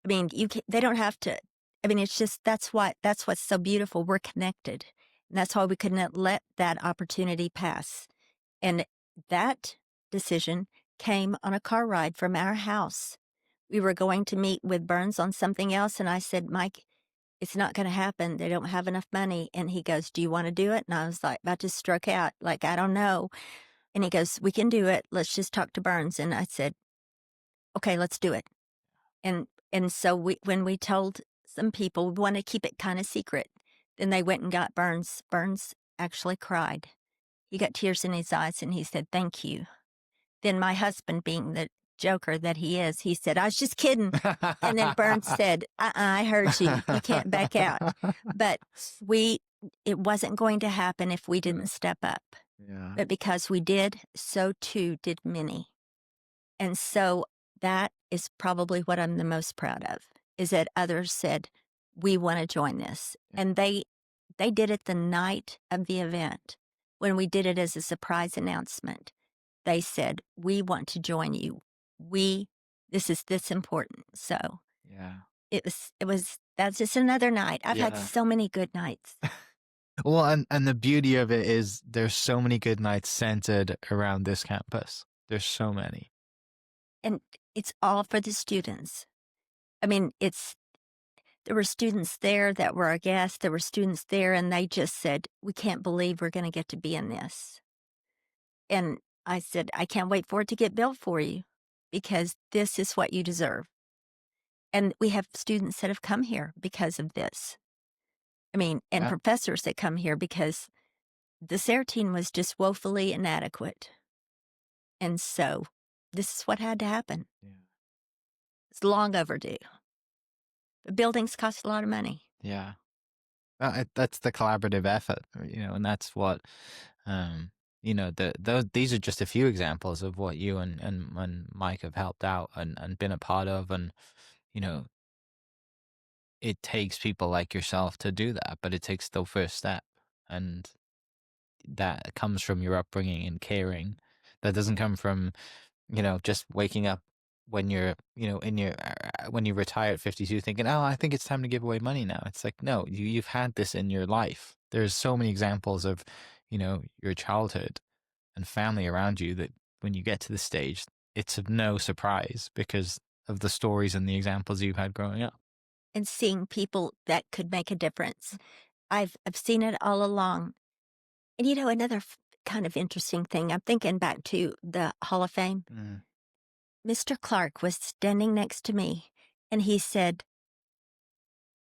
I mean, they don't have to. I mean, it's just that's what's so beautiful. We're connected, and that's why we couldn't let that opportunity pass. And that decision came on a car ride from our house. We were going to meet with Burns on something else, and I said, Mike, it's not going to happen. They don't have enough money. And he goes, do you want to do it? And I was like, about to stroke out. Like, I don't know. And he goes, we can do it. Let's just talk to Burns. And I said, okay, let's do it. And so when we told some people, we want to keep it kind of secret. Then they went and got Burns. Burns actually cried. He got tears in his eyes and he said, thank you. Then my husband, being the joker that he is, he said, I was just kidding. And then Burns said, I heard you. You can't back out. But it wasn't going to happen if we didn't step up. Yeah. But because we did, so too did many. And so that is probably what I'm the most proud of, is that others said, we want to join this. Yeah. And they did it the night of the event. When we did it as a surprise announcement, they said, we want to join you. We this is this important. So Yeah. that's just another night. I've had Yeah. so many good nights. Well, and the beauty of it is there's so many good nights centered around this campus. There's so many. And it's all for the students. I mean, there were students there that were our guests. There were students there, and they just said, "We can't believe we're going to get to be in this." And I said, "I can't wait for it to get built for you because this is what you deserve." And we have students that have come here because of this. I mean, and Yeah. professors that come here because the Sertine was just woefully inadequate. And so this is what had to happen. Yeah. It's long overdue. The buildings cost a lot of money. Yeah. That's the collaborative effort, and that's what, these are just a few examples of what you and Mike have helped out and been a part of. And, you know, it takes people like yourself to do that, but it takes the first step. And that comes from your upbringing and caring. That doesn't come from, just waking up when you're, when you retire at 52 thinking, oh, I think it's time to give away money now. It's like, no, you've had this in your life. There's so many examples of, your childhood and family around you that when you get to the stage, it's of no surprise because of the stories and the examples you've had growing up. And seeing people that could make a difference. I've seen it all along. And another kind of interesting thing, I'm thinking back to the Hall of Fame. Mm. Mr. Clark was standing next to me, and he said,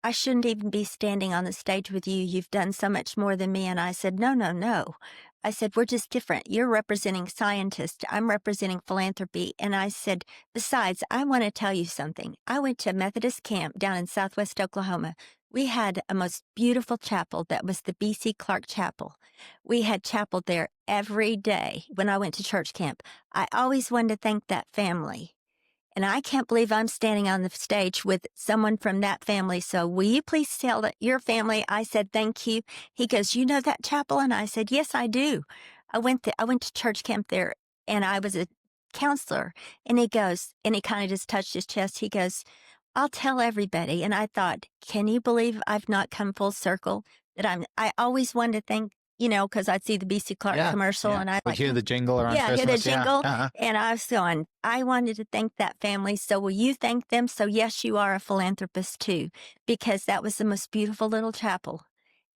"I shouldn't even be standing on the stage with you. You've done so much more than me." And I said, "No, no, no." I said, "We're just different. You're representing scientists. I'm representing philanthropy." And I said, "Besides, I want to tell you something. I went to a Methodist camp down in Southwest Oklahoma. We had a most beautiful chapel that was the B.C. Clark Chapel. We had chapel there every day when I went to church camp. I always wanted to thank that family. And I can't believe I'm standing on the stage with someone from that family. So will you please tell your family I said thank you?" He goes, "You know that chapel?" And I said, "Yes, I do. I went to church camp there, and I was a counselor." And he goes, and he kind of just touched his chest. He goes, "I'll tell everybody." And I thought, can you believe I've not come full circle? I always wanted to thank, because I'd see the BC Clark commercial, and I would hear the jingle around hear the Christmas. jingle. Uh-huh. And I was going, I wanted to thank that family. So will you thank them? So yes, you are a philanthropist too, because that was the most beautiful little chapel.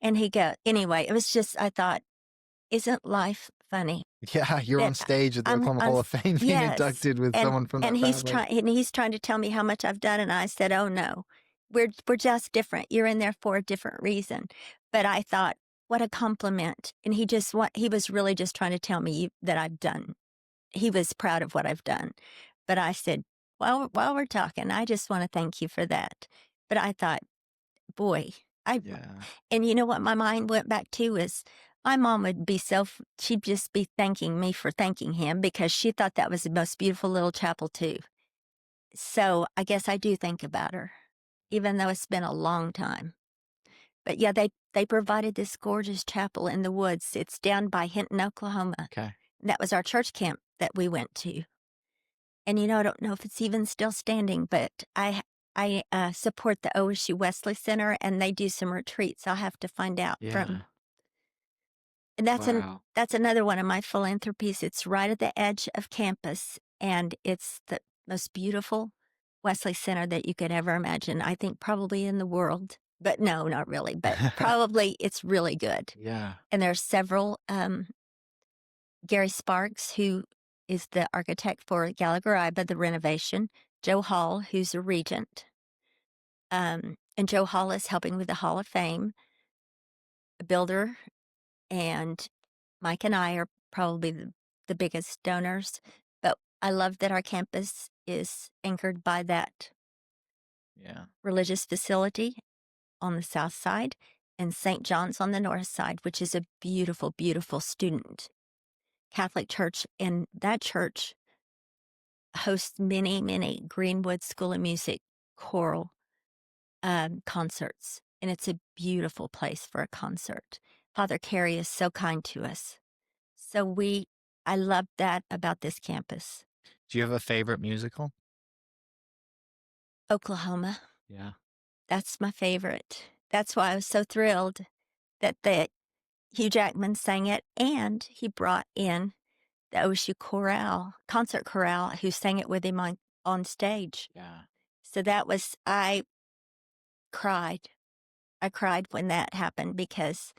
And anyway, it was just, I thought, isn't life funny? Yeah, you're on stage at the Oklahoma Hall of Fame being inducted with someone from that family. He's trying to tell me how much I've done, and I said, "Oh no, we're just different. You're in there for a different reason." But I thought, what a compliment, and he was really just trying to tell me that I've done. He was proud of what I've done, but I said, while we're talking, I just want to thank you for that. But I thought, boy, and you know what my mind went back to is my mom she'd just be thanking me for thanking him because she thought that was the most beautiful little chapel too. So I guess I do think about her, even though it's been a long time. But yeah, they provided this gorgeous chapel in the woods. It's down by Hinton, Oklahoma. Okay. That was our church camp that we went to. And I don't know if it's even still standing, but I support the OSU Wesley Center, and they do some retreats. I'll have to find out from. And that's another one of my philanthropies. It's right at the edge of campus, and it's the most beautiful Wesley Center that you could ever imagine. I think probably in the world, but no, not really. But probably it's really good. Yeah. And there's several. Gary Sparks, who is the architect for Gallagher-Iba, the renovation. Joe Hall, who's a regent. And Joe Hall is helping with the Hall of Fame, a builder, and Mike and I are probably the biggest donors. But I love that our campus is anchored by that religious facility on the south side and St. John's on the north side, which is a beautiful, beautiful student Catholic church. And that church hosts many, many Greenwood School of Music choral concerts. And it's a beautiful place for a concert. Father Carey is so kind to us. So I love that about this campus. Do you have a favorite musical? Oklahoma. Yeah. That's my favorite. That's why I was so thrilled that Hugh Jackman sang it, and he brought in the OSU chorale, concert chorale, who sang it with him on stage. Yeah. So I cried. I cried when that happened because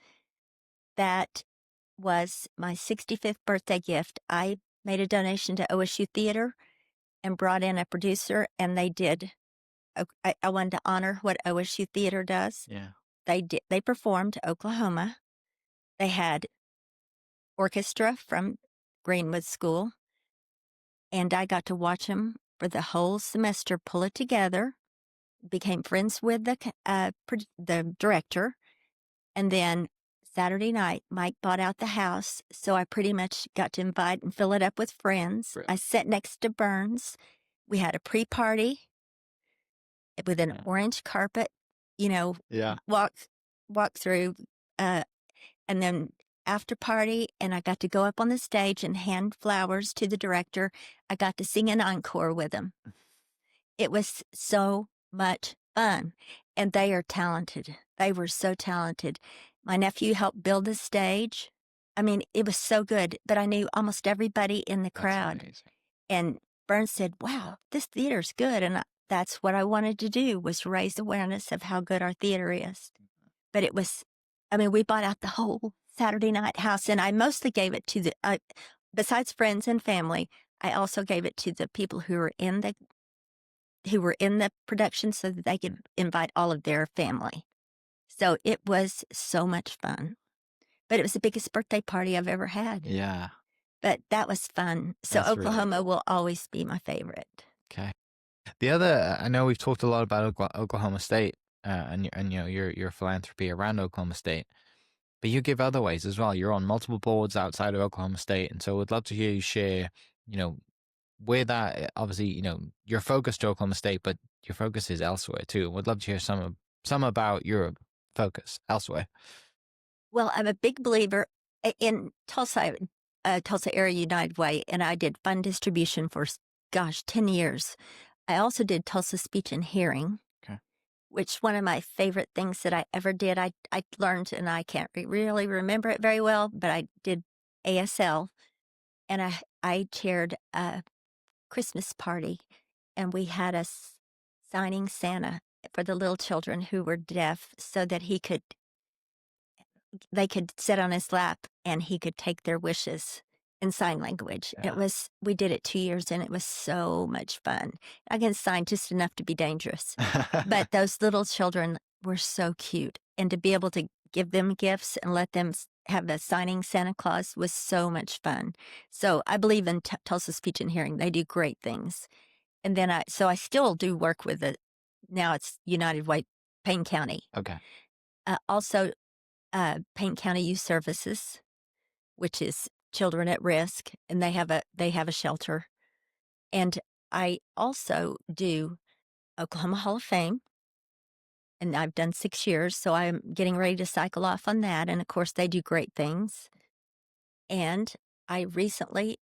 that was my 65th birthday gift. I made a donation to OSU Theater and brought in a producer, and they did. I wanted to honor what OSU Theater does. Yeah. They performed Oklahoma. They had orchestra from Greenwood School, and I got to watch them for the whole semester pull it together. Became friends with the director, and then Saturday night, Mike bought out the house, so I pretty much got to invite and fill it up with friends. Really? I sat next to Burns. We had a pre-party with an orange carpet, Yeah. walk through, and then after party, and I got to go up on the stage and hand flowers to the director. I got to sing an encore with him. It was so much fun, and they are talented. They were so talented. My nephew helped build the stage. I mean, it was so good, but I knew almost everybody in the crowd. That's amazing. And Burns said, "Wow, this theater's good." And that's what I wanted to do, was raise awareness of how good our theater is. But it was, I mean, we bought out the whole Saturday night house, and I mostly gave it to besides friends and family, I also gave it to the people who were in the production so that they could invite all of their family. So it was so much fun. But it was the biggest birthday party I've ever had. Yeah. But that was fun. So That's really Oklahoma will always be my favorite. Okay. The other, I know we've talked a lot about Oklahoma State and your philanthropy around Oklahoma State, but you give other ways as well. You're on multiple boards outside of Oklahoma State, and so we'd love to hear you share, where that obviously, you're focused to Oklahoma State, but your focus is elsewhere too. We'd love to hear some about your focus elsewhere. Well, I'm a big believer in Tulsa, Tulsa Area United Way, and I did fund distribution for, 10 years. I also did Tulsa Speech and Hearing, which one of my favorite things that I ever did. I learned, and I can't really remember it very well, but I did ASL, and I chaired a Christmas party, and we had us signing Santa for the little children who were deaf so that they could sit on his lap and he could take their wishes in sign language. Yeah. We did it 2 years, and it was so much fun. I can sign just enough to be dangerous, but those little children were so cute, and to be able to give them gifts and let them have a signing Santa Claus was so much fun. So I believe in Tulsa Speech and Hearing. They do great things. And then I still do work with now it's United Way, Payne County. Okay. Also, Payne County Youth Services, which is children at risk, and they have a shelter. And I also do Oklahoma Hall of Fame, and I've done 6 years, so I'm getting ready to cycle off on that. And of course, they do great things. And I recently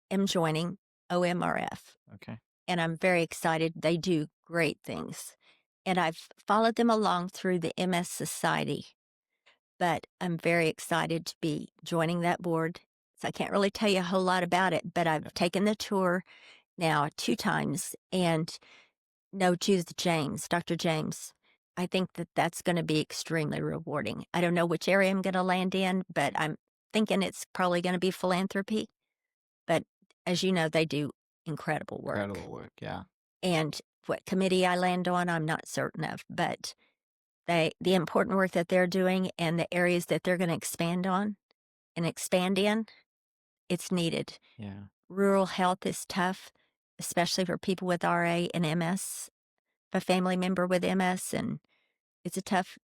am joining OMRF. Okay. And I'm very excited. They do great things. And I've followed them along through the MS Society. But I'm very excited to be joining that board. So I can't really tell you a whole lot about it, but I've taken the tour now 2 times and know Dr. James. I think that that's going to be extremely rewarding. I don't know which area I'm going to land in, but I'm thinking it's probably going to be philanthropy. But as you know, they do incredible work. Incredible work, yeah. And what committee I land on, I'm not certain of, but the important work that they're doing and the areas that they're going to expand on and expand in, it's needed. Yeah. Rural health is tough, especially for people with RA and MS, a family member with MS, and it's a tough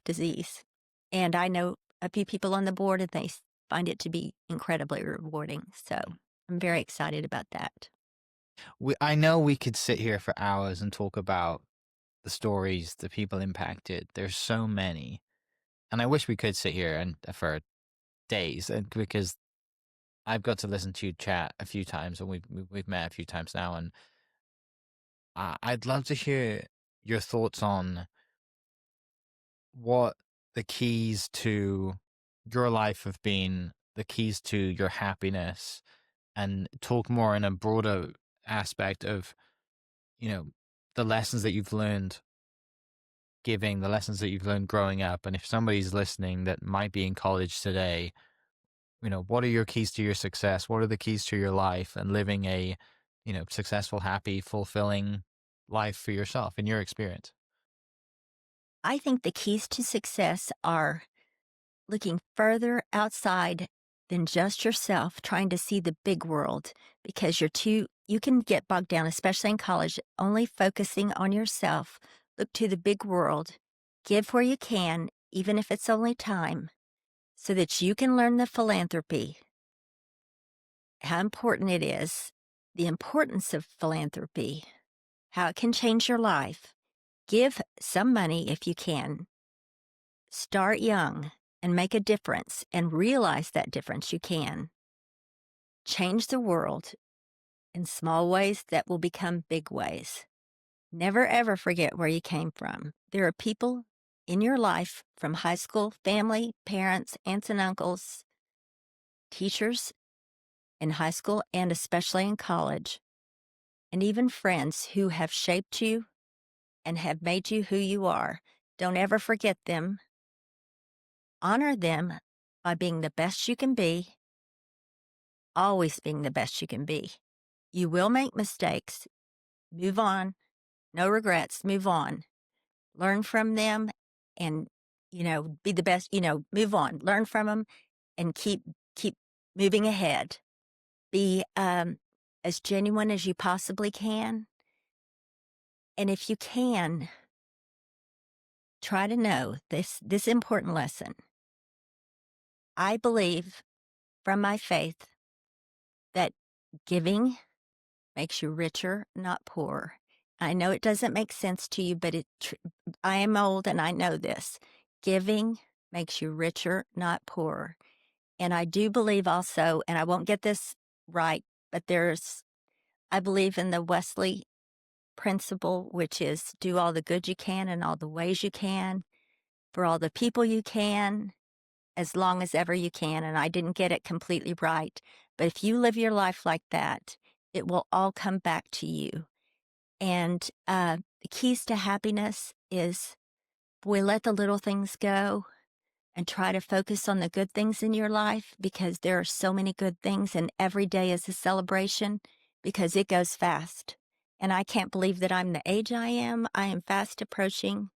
disease. And I know a few people on the board, and they find it to be incredibly rewarding. So I'm very excited about that. I know we could sit here for hours and talk about the stories, the people impacted. There's so many, and I wish we could sit here and for days, because I've got to listen to you chat a few times, and we've met a few times now, and I'd love to hear your thoughts on what the keys to your life have been, the keys to your happiness, and talk more in a broader aspect of, you know, the lessons that you've learned giving, the lessons that you've learned growing up. And if somebody's listening that might be in college today, what are your keys to your success? What are the keys to your life and living a, successful, happy, fulfilling life for yourself in your experience? I think the keys to success are looking further outside than just yourself, trying to see the big world because you can get bogged down, especially in college, only focusing on yourself. Look to the big world, give where you can, even if it's only time, so that you can learn the philanthropy, how important it is, the importance of philanthropy, how it can change your life. Give some money if you can. Start young and make a difference and realize that difference you can. Change the world in small ways that will become big ways. Never ever forget where you came from. There are people in your life from high school, family, parents, aunts and uncles, teachers in high school and especially in college, and even friends who have shaped you and have made you who you are. Don't ever forget them. Honor them by being the best you can be, always being the best you can be. You will make mistakes. Move on. No regrets. Move on. Learn from them and, be the best, move on. Learn from them and keep moving ahead. Be as genuine as you possibly can. And if you can, try to know this important lesson. I believe from my faith that giving makes you richer, not poorer. I know it doesn't make sense to you, but I am old and I know this. Giving makes you richer, not poorer. And I do believe also, and I won't get this right, but I believe in the Wesley principle, which is do all the good you can in all the ways you can, for all the people you can, as long as ever you can. And I didn't get it completely right. But if you live your life like that, it will all come back to you. And the keys to happiness is, boy, let the little things go and try to focus on the good things in your life because there are so many good things and every day is a celebration because it goes fast. And I can't believe that I'm the age I am. I am fast approaching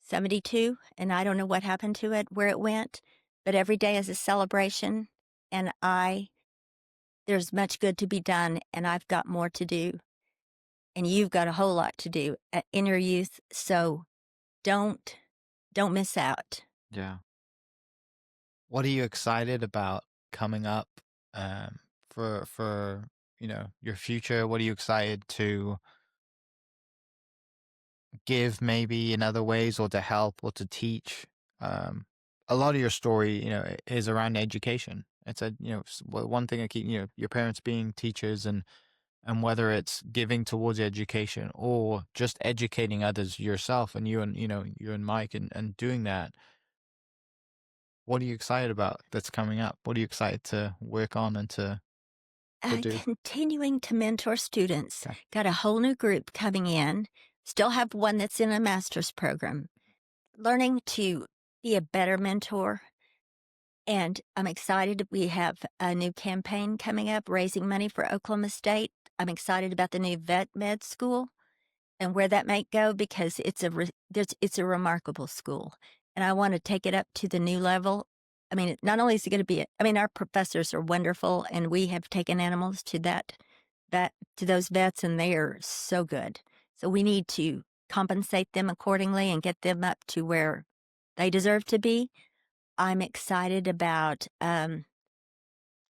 72 and I don't know what happened to it, where it went, but every day is a celebration and there's much good to be done and I've got more to do. And you've got a whole lot to do in your youth, so don't miss out. Yeah. What are you excited about coming up for your future? What are you excited to give maybe in other ways or to help or to teach? A lot of your story, is around education. It's one thing I keep, your parents being teachers and whether it's giving towards education or just educating others yourself and you and Mike and doing that. What are you excited about that's coming up? What are you excited to work on and to do? Continuing to mentor students. Okay. Got a whole new group coming in. Still have one that's in a master's program. Learning to be a better mentor. And I'm excited. We have a new campaign coming up, raising money for Oklahoma State. I'm excited about the new vet med school and where that might go because it's a remarkable school. And I want to take it up to the new level. I mean, not only is it going to be, our professors are wonderful and we have taken animals to to those vets and they are so good. So we need to compensate them accordingly and get them up to where they deserve to be. I'm excited about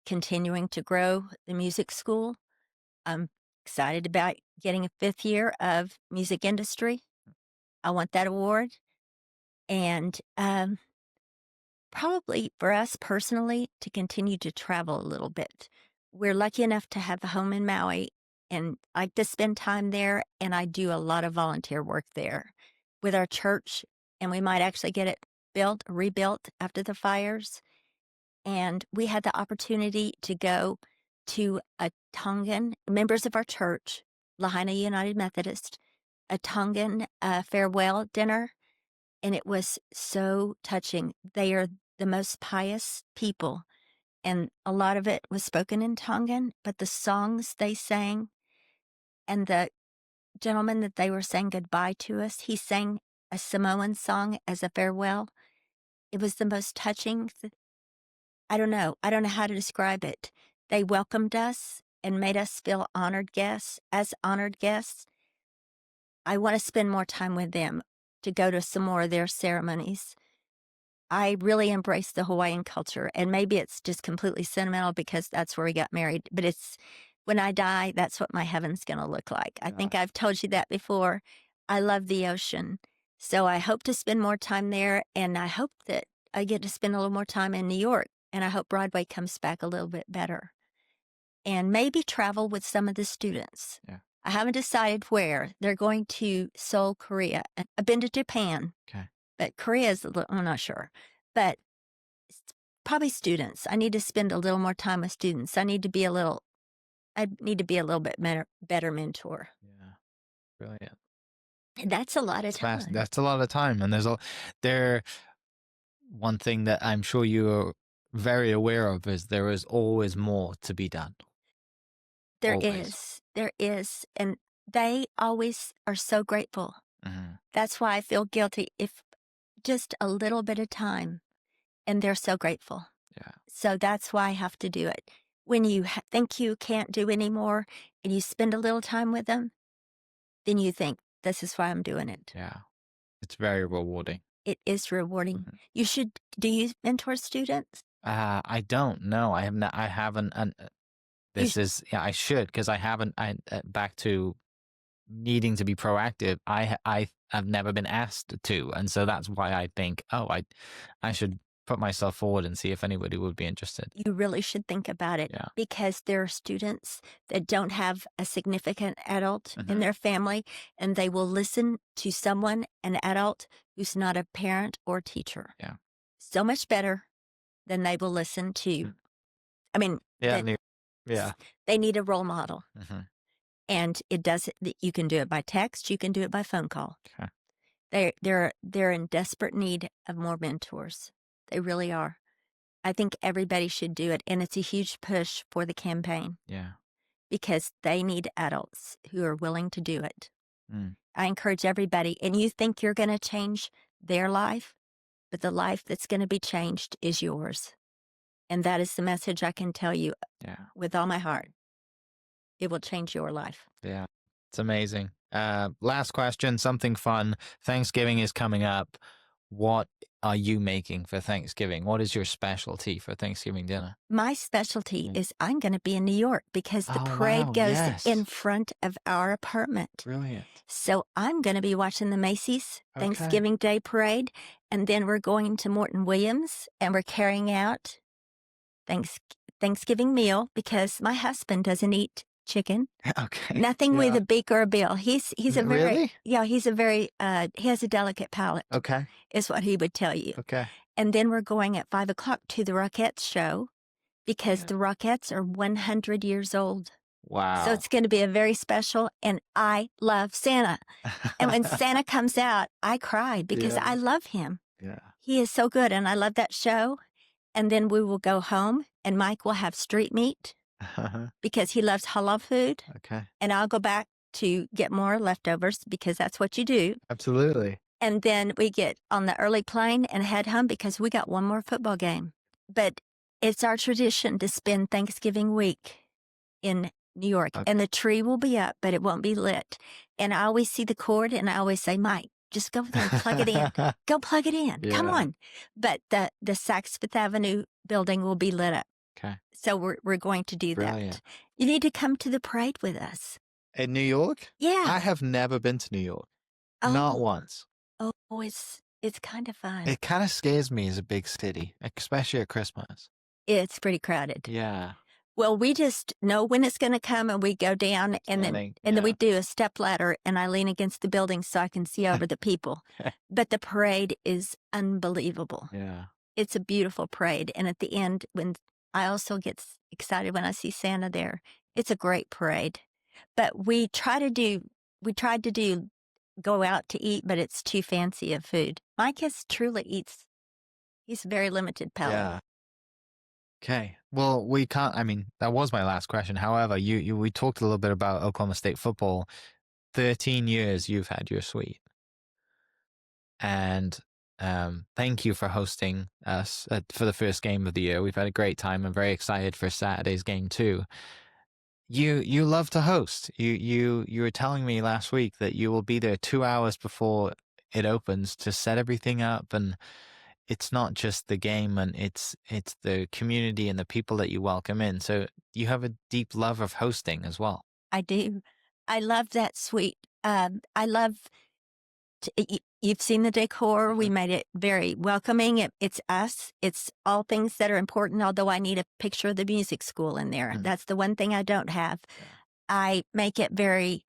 continuing to grow the music school. I'm excited about getting a 5th year of music industry. I want that award. And probably for us personally to continue to travel a little bit. We're lucky enough to have a home in Maui, and I like to spend time there, and I do a lot of volunteer work there with our church, and we might actually get it rebuilt after the fires. And we had the opportunity to go to a Tongan, members of our church, Lahaina United Methodist, a Tongan farewell dinner, and it was so touching. They are the most pious people, and a lot of it was spoken in Tongan, but the songs they sang, and the gentleman that they were saying goodbye to us, he sang a Samoan song as a farewell. It was the most touching. I don't know. I don't know how to describe it. They welcomed us and made us feel honored guests. As honored guests, I want to spend more time with them to go to some more of their ceremonies. I really embrace the Hawaiian culture, and maybe it's just completely sentimental because that's where we got married, but it's when I die, that's what my heaven's going to look like. I think I've told you that before. I love the ocean, so I hope to spend more time there, and I hope that I get to spend a little more time in New York, and I hope Broadway comes back a little bit better, and maybe travel with some of the students. Yeah. I haven't decided where. They're going to Seoul, Korea. I've been to Japan. Okay. But Korea is a little, I'm not sure. But probably students. I need to spend a little more time with students. I need to be a little bit better mentor. Yeah. Brilliant. And that's a lot of time. That's a lot of time. And one thing that I'm sure you're very aware of is there is always more to be done. There Always. is. And they always are so grateful. Mhm. That's why I feel guilty if just a little bit of time, and they're so grateful. Yeah. So that's why I have to do it. When you think you can't do any more and you spend a little time with them, then you think, this is why I'm doing it. Yeah. It's very rewarding. It is rewarding. Mhm. Do you mentor students? I don't know. I have not. I haven't. I should, because I haven't. Back to needing to be proactive. I've never been asked to, and so that's why I think, I should put myself forward and see if anybody would be interested. You really should think about it, Yeah. because there are students that don't have a significant adult in Mhm. their family, and they will listen to an adult who's not a parent or teacher. Yeah. So much better than they will listen to. I mean, Yeah. they need a role model. Mhm. And you can do it by text, you can do it by phone call. Okay. They're in desperate need of more mentors. They really are. I think everybody should do it, and it's a huge push for the campaign Yeah. because they need adults who are willing to do it. Mm. I encourage everybody, and you think you're going to change their life, but the life that's going to be changed is yours. And that is the message I can tell you with all my heart. It will change your life. Yeah. It's amazing. Last question, something fun. Thanksgiving is coming up. What are you making for Thanksgiving? What is your specialty for Thanksgiving dinner? My specialty is I'm going to be in New York because the parade goes in front of our apartment. Brilliant. So I'm going to be watching the Macy's Thanksgiving Day Parade, and then we're going to Morton Williams, and we're carrying out Thanksgiving meal because my husband doesn't eat chicken. Okay. Nothing with a beak or a bill. He's a very, Really? he's a very, he has a delicate palate. Okay. Is what he would tell you. Okay. And then we're going at 5 o'clock to the Rockettes show because the Rockettes are 100 years old. Wow. So it's going to be a very special, and I love Santa. And when Santa comes out, I cried because I love him. Yeah. He is so good, and I love that show. And then we will go home, and Mike will have street meat because he loves halal food. Okay. And I'll go back to get more leftovers because that's what you do. Absolutely. And then we get on the early plane and head home because we got one more football game. But it's our tradition to spend Thanksgiving week in New York. Okay. And the tree will be up, but it won't be lit. And I always see the cord, and I always say, Mike, just go there and plug it in. Go plug it in. Come on. But the Saks Fifth Avenue building will be lit up. Okay. So we're going to do that. You need to come to the parade with us. In New York? Yeah. I have never been to New York. Not once. Oh, it's kind of fun. It kind of scares me as a big city, especially at Christmas. It's pretty crowded. Yeah. Well, we just know when it's going to come, and we go down, and then we do a step ladder, and I lean against the building so I can see over the people. But the parade is unbelievable. Yeah. It's a beautiful parade, and at the end, when I also get excited when I see Santa there. It's a great parade. But we tried to do go out to eat, but it's too fancy of food. Mike truly eats. He's very limited palate. Yeah. Okay. Well, we can't. I mean, that was my last question. However, we talked a little bit about Oklahoma State football. 13 years you've had your suite, and thank you for hosting us for the first game of the year. We've had a great time. I'm very excited for Saturday's game too. You love to host. You were telling me last week that you will be there 2 hours before it opens to set everything up, and it's not just the game, and it's the community and the people that you welcome in. So you have a deep love of hosting as well. I do. I love that suite. I love. You've seen the decor. We made it very welcoming. It's us. It's all things that are important, although I need a picture of the music school in there. That's the one thing I don't have. Yeah. I make it very,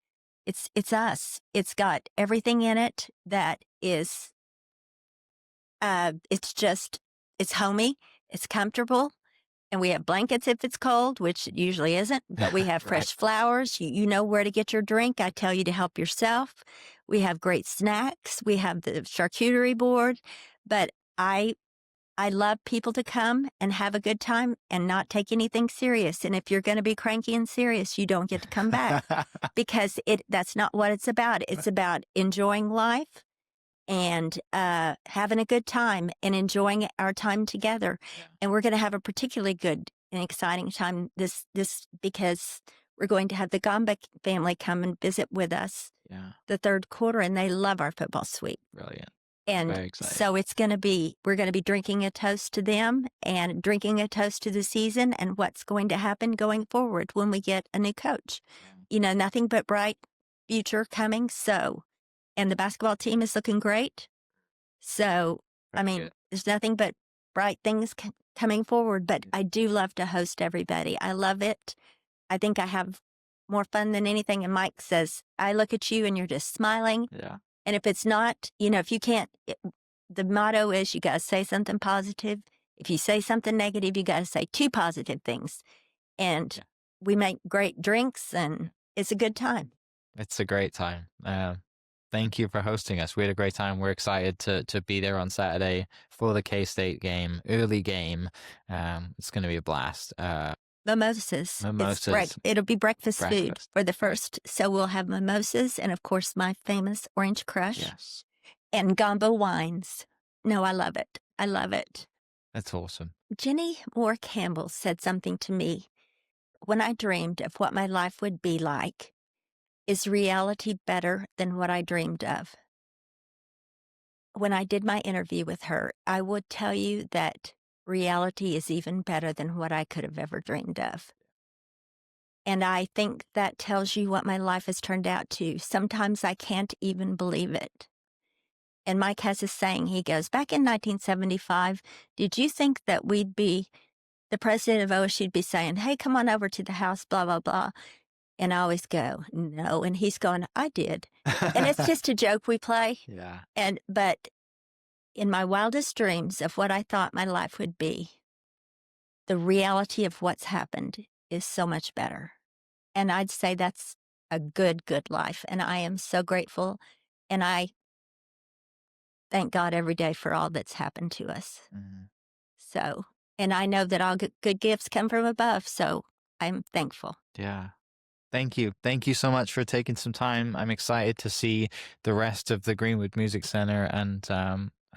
it's us. It's got everything in it that is, it's homey, it's comfortable. And we have blankets if it's cold, which it usually isn't, but we have fresh flowers. You know where to get your drink. I tell you to help yourself. We have great snacks. We have the charcuterie board. But I love people to come and have a good time and not take anything serious. And if you're going to be cranky and serious, you don't get to come back because that's not what it's about. It's about enjoying life and having a good time and enjoying our time together. Yeah. And we're going to have a particularly good and exciting time this because we're going to have the Gamba family come and visit with us the third quarter, and they love our football suite. Brilliant. And so we're going to be drinking a toast to them and drinking a toast to the season and what's going to happen going forward when we get a new coach. Yeah. Nothing but bright future coming. And the basketball team is looking great. So, there's nothing but bright things coming forward. But I do love to host everybody. I love it. I think I have more fun than anything. And Mike says, I look at you and you're just smiling. Yeah. And if it's not, if you can't, the motto is you got to say something positive. If you say something negative, you got to say 2 positive things. And we make great drinks and it's a good time. It's a great time. Thank you for hosting us. We had a great time. We're excited to be there on Saturday for the K-State game, early game. It's going to be a blast. Mimosas. It'll be breakfast food for the first. So we'll have mimosas and, of course, my famous Orange Crush. Yes. And Gamba wines. No, I love it. I love it. That's awesome. Jenny Moore Campbell said something to me when I dreamed of what my life would be like. Is reality better than what I dreamed of? When I did my interview with her, I would tell you that reality is even better than what I could have ever dreamed of. And I think that tells you what my life has turned out to. Sometimes I can't even believe it. And Mike has a saying, he goes, back in 1975, did you think that we'd be, the president of OSU'd be saying, hey, come on over to the house, blah, blah, blah. And I always go, no. And he's going, I did. And it's just a joke we play. Yeah. But in my wildest dreams of what I thought my life would be, the reality of what's happened is so much better. And I'd say that's a good life. And I am so grateful. And I thank God every day for all that's happened to us. Mm-hmm. So, and I know that all good gifts come from above. So I'm thankful. Yeah. Thank you. Thank you so much for taking some time. I'm excited to see the rest of the Greenwood Music Center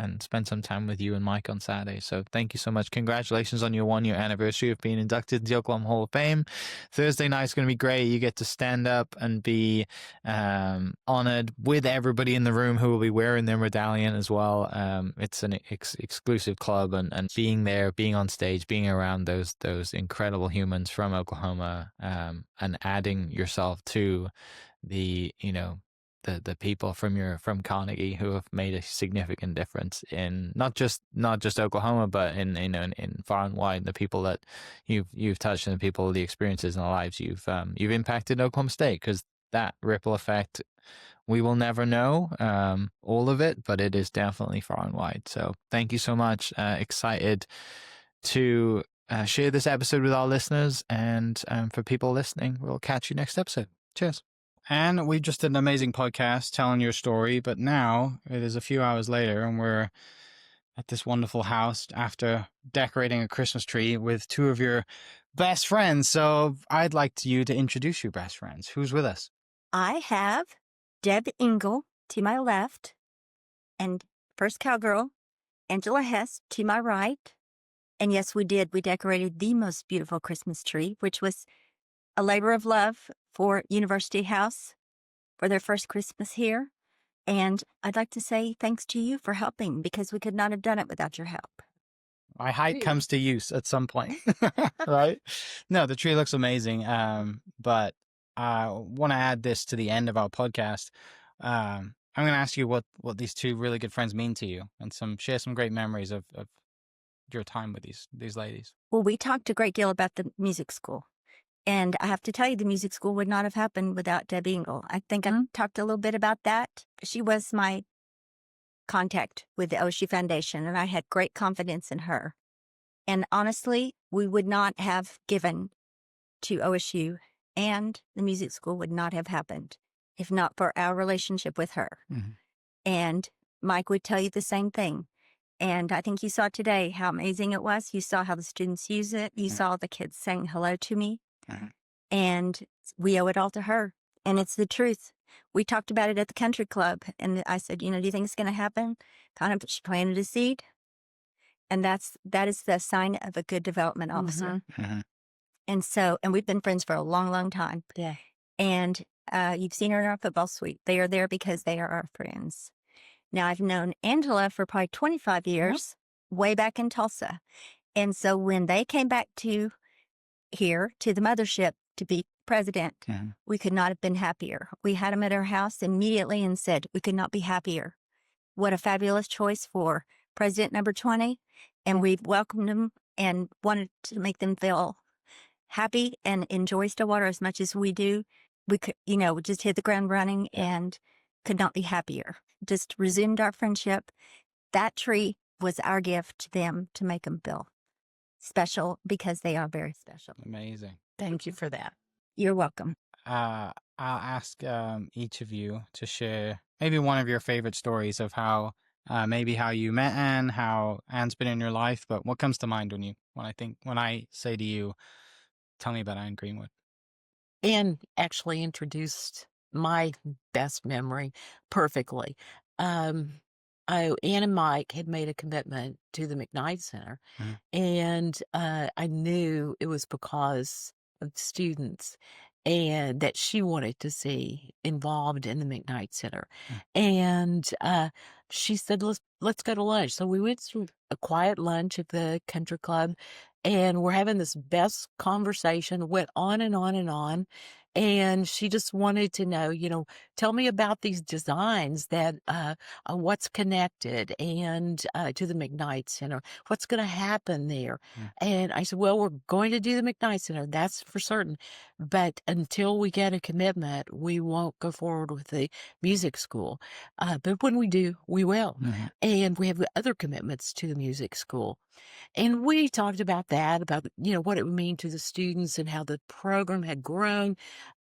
and spend some time with you and Mike on Saturday. So thank you so much. Congratulations on your 1-year anniversary of being inducted into the Oklahoma Hall of Fame. Thursday night's going to be great. You get to stand up and be honored with everybody in the room who will be wearing their medallion as well. It's an exclusive club, and being there, being on stage, being around those incredible humans from Oklahoma, and adding yourself to the the people from Carnegie who have made a significant difference in not just Oklahoma, but in far and wide, the people that you've touched and the people, the experiences and the lives you've impacted Oklahoma State, because that ripple effect, we will never know all of it, but it is definitely far and wide. So thank you so much. Excited to share this episode with our listeners, and for people listening, we'll catch you next episode. Cheers. And we just did an amazing podcast telling your story, but now it is a few hours later and we're at this wonderful house after decorating a Christmas tree with two of your best friends. So I'd like you to introduce your best friends. Who's with us? I have Deb Engel to my left, and First Cowgirl, Angela Hess to my right. And yes, we decorated the most beautiful Christmas tree, which was a labor of love for University House for their first Christmas here. And I'd like to say thanks to you for helping, because we could not have done it without your help. My height comes to use at some point, right? No, the tree looks amazing. But I want to add this to the end of our podcast. I'm going to ask you what these two really good friends mean to you, and share some great memories of your time with these ladies. Well, we talked a great deal about the music school. And I have to tell you, the music school would not have happened without Deb Engel. I think I talked a little bit about that. She was my contact with the OSU Foundation, and I had great confidence in her. And honestly, we would not have given to OSU, and the music school would not have happened if not for our relationship with her. Mm-hmm. And Mike would tell you the same thing. And I think you saw today how amazing it was. You saw how the students use it. You saw the kids saying hello to me. And we owe it all to her. And it's the truth. We talked about it at the country club. And I said, do you think it's going to happen? Kind of, she planted a seed. And that is the sign of a good development officer. Mm-hmm. And we've been friends for a long, long time. Yeah. And you've seen her in our football suite. They are there because they are our friends. Now, I've known Angela for probably 25 years, way back in Tulsa. And so when they came back to here, to the mothership, to be president, we could not have been happier. We had them at our house immediately and said, we could not be happier. What a fabulous choice for president number 20. And we've welcomed them and wanted to make them feel happy and enjoy Stillwater as much as we do. We could, just hit the ground running and could not be happier. Just resumed our friendship. That tree was our gift to them to make them feel special, because they are very special. Amazing. Thank you for that. You're welcome. I'll ask each of you to share maybe one of your favorite stories of how you met Anne, how Anne's been in your life, but what comes to mind when I say to you, tell me about Anne Greenwood. Anne actually introduced my best memory perfectly. Anne and Mike had made a commitment to the McKnight Center, and I knew it was because of students and that she wanted to see involved in the McKnight Center. And she said, let's go to lunch. So we went to a quiet lunch at the country club, and we're having this best conversation, went on and on and on. And she just wanted to know, tell me about these designs that, what's connected and to the McKnight Center, what's going to happen there. And I said, well, we're going to do the McKnight Center. That's for certain. But until we get a commitment, we won't go forward with the music school. But when we do, we will. And we have other commitments to the music school. And we talked about that, about, what it would mean to the students and how the program had grown,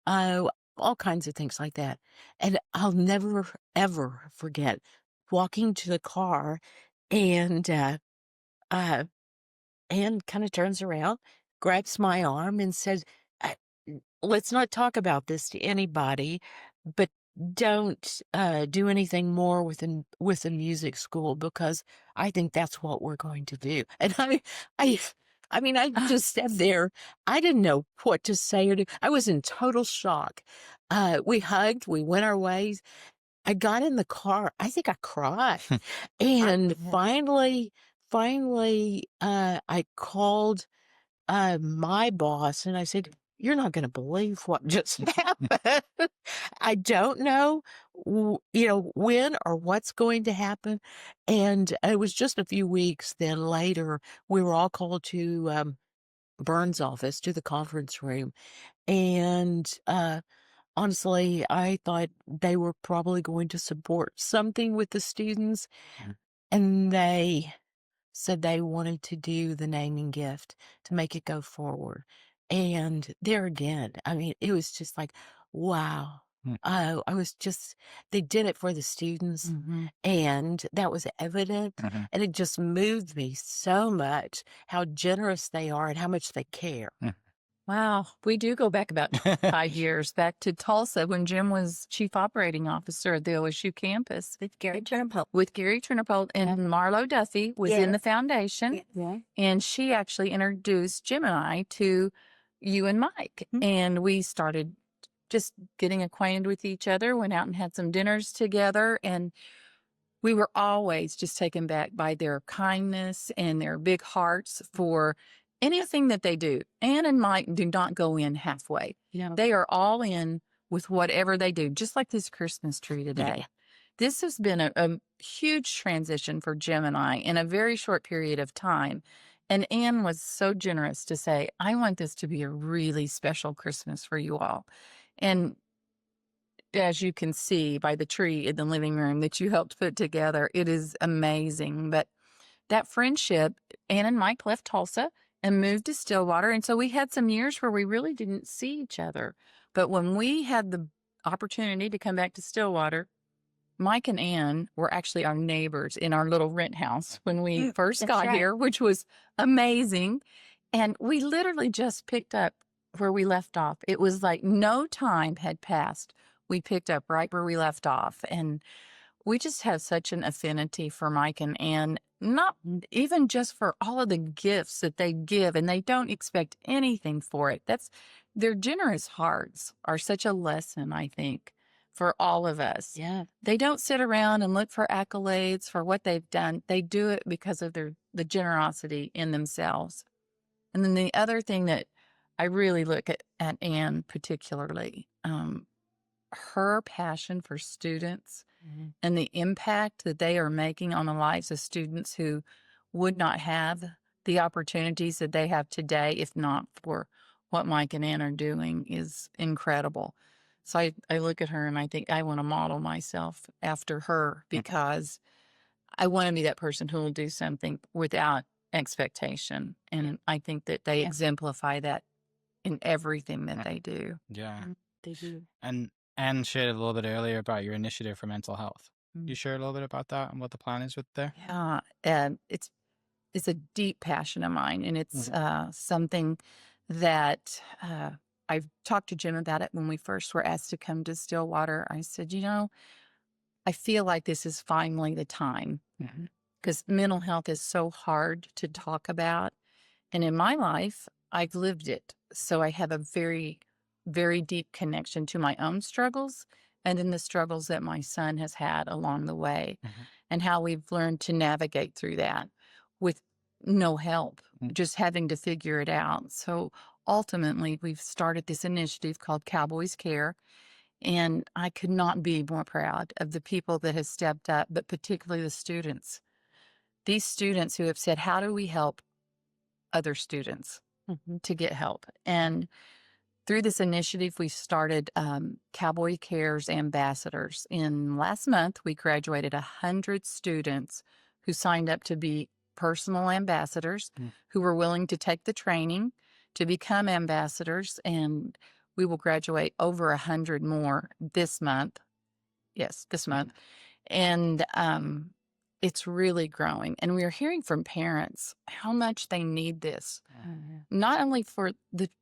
all kinds of things like that. And I'll never, ever forget walking to the car, and Anne kind of turns around, grabs my arm and says, let's not talk about this to anybody, but don't do anything more with the music school, because I think that's what we're going to do. And I just sat there. I didn't know what to say or do. I was in total shock. We hugged. We went our ways. I got in the car. I think I cried. And finally, I called my boss, and I said, you're not going to believe what just happened. I don't know, when or what's going to happen. And it was just a few weeks. Then later, we were all called to Burns' office, to the conference room. And honestly, I thought they were probably going to support something with the students. And they said they wanted to do the naming gift to make it go forward. And there again, I mean, it was just like, wow. I was just, they did it for the students, and that was evident. And it just moved me so much how generous they are and how much they care. Wow. We do go back about 5 years, back to Tulsa when Jim was chief operating officer at the OSU campus. With Gary Turnipole. With Gary Turnipole, and Marlo Duffy was in the foundation. And she actually introduced Jim and I to you and Mike. And we started just getting acquainted with each other, went out and had some dinners together. And we were always just taken back by their kindness and their big hearts for anything that they do. Anne and Mike do not go in halfway. They are all in with whatever they do, just like this Christmas tree today. This has been a huge transition for Jim and I in a very short period of time. And Anne was so generous to say, I want this to be a really special Christmas for you all. And as you can see by the tree in the living room that you helped put together, it is amazing. But that friendship, Anne and Mike left Tulsa and moved to Stillwater. And so we had some years where we really didn't see each other. But when we had the opportunity to come back to Stillwater, Mike and Anne were actually our neighbors in our little rent house when we first got here, which was amazing. And we literally just picked up where we left off. It was like no time had passed. We picked up right where we left off. And we just have such an affinity for Mike and Anne, not even just for all of the gifts that they give, and they don't expect anything for it. Their generous hearts are such a lesson, I think, for all of us. Yeah. They don't sit around and look for accolades for what they've done. They do it because of the generosity in themselves. And then the other thing that I really look at Anne particularly, her passion for students and the impact that they are making on the lives of students who would not have the opportunities that they have today if not for what Mike and Ann are doing is incredible. So I look at her and I think I want to model myself after her because I want to be that person who will do something without expectation. And I think that they exemplify that in everything that they do. Yeah. They do. And Anne shared a little bit earlier about your initiative for mental health. You share a little bit about that and what the plan is with there? Yeah, and it's a deep passion of mine, and it's something that I've talked to Jim about it when we first were asked to come to Stillwater. I said, I feel like this is finally the time because mental health is so hard to talk about. And in my life, I've lived it. So I have a very, very deep connection to my own struggles and then the struggles that my son has had along the way and how we've learned to navigate through that with no help, just having to figure it out. So ultimately, we've started this initiative called Cowboys Care. And I could not be more proud of the people that have stepped up, but particularly the students. These students who have said, how do we help other students to get help? And through this initiative, we started Cowboy Care's ambassadors. Last month, we graduated 100 students who signed up to be personal ambassadors who were willing to take the training to become ambassadors. And we will graduate over 100 more this month. Yes, this month. And it's really growing. And we are hearing from parents how much they need this, not only for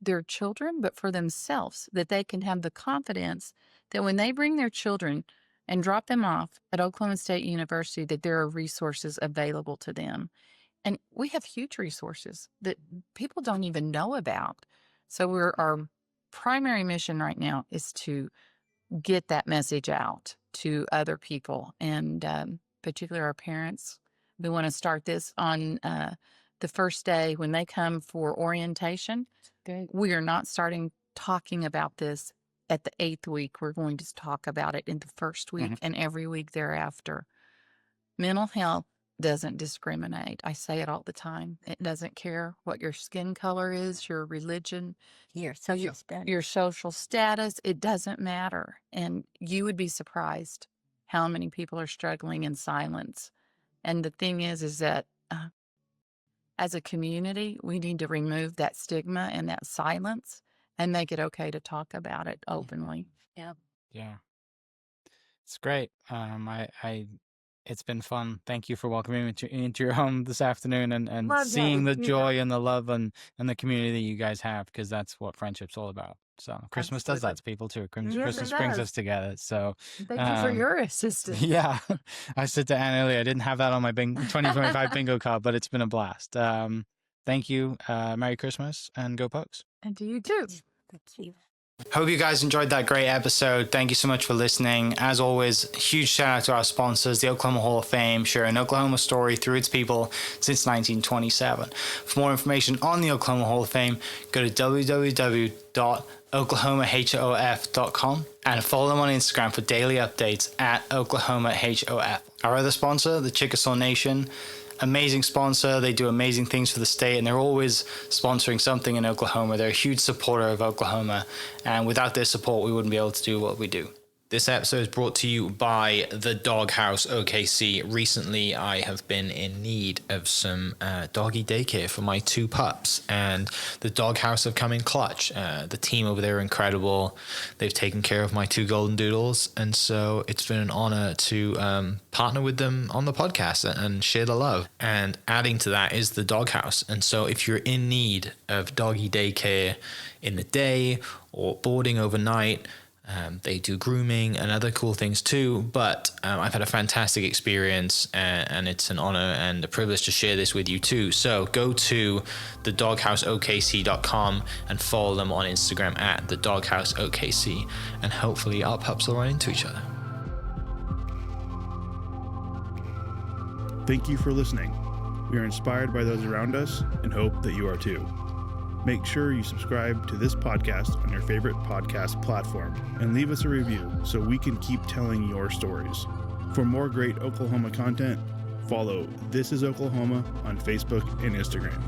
their children, but for themselves, that they can have the confidence that when they bring their children and drop them off at Oklahoma State University, that there are resources available to them. And we have huge resources that people don't even know about. So our primary mission right now is to get that message out to other people and particularly our parents. We want to start this on the first day when they come for orientation. We are not starting talking about this at the 8th week. We're going to talk about it in the first week and every week thereafter. Mental health doesn't discriminate. I say it all the time. It doesn't care what your skin color is, your religion, Your social status. your social status. It doesn't matter. And you would be surprised how many people are struggling in silence. And the thing is that as a community, we need to remove that stigma and that silence and make it okay to talk about it openly. Yeah. It's great. It's been fun. Thank you for welcoming me into your home this afternoon and Love seeing that. the joy and the love and the community that you guys have, because that's what friendship's all about. So Christmas does that to people too. Christmas brings us together. So Thank you for your assistance. yeah, I said to Anne earlier, I didn't have that on my 2025 bingo card, but it's been a blast. Thank you. Merry Christmas and go Pokes. And to you too. Thank you. Hope you guys enjoyed that great episode. Thank you so much for listening. As always, huge shout out to our sponsors, the Oklahoma Hall of Fame, sharing Oklahoma story through its people since 1927. For more information on the Oklahoma Hall of Fame, go to www.oklahomahof.com and follow them on Instagram for daily updates at OklahomaHOF. Our other sponsor, the Chickasaw Nation, amazing sponsor. They do amazing things for the state, and they're always sponsoring something in Oklahoma. They're a huge supporter of Oklahoma, and without their support, we wouldn't be able to do what we do. This episode is brought to you by the Doghouse OKC. Recently, I have been in need of some doggy daycare for my 2 pups, and the Doghouse have come in clutch. The team over there are incredible. They've taken care of my 2 golden doodles, and so it's been an honor to partner with them on the podcast and share the love. And adding to that is the Doghouse. And so if you're in need of doggy daycare in the day or boarding overnight, they do grooming and other cool things too, but I've had a fantastic experience, and it's an honor and a privilege to share this with you too. So go to thedogHouseOKC.com and follow them on Instagram at thedogHouseOKC, and hopefully our pups will run into each other. Thank you for listening. We are inspired by those around us and hope that you are too. Make sure you subscribe to this podcast on your favorite podcast platform and leave us a review so we can keep telling your stories. For more great Oklahoma content, follow This Is Oklahoma on Facebook and Instagram.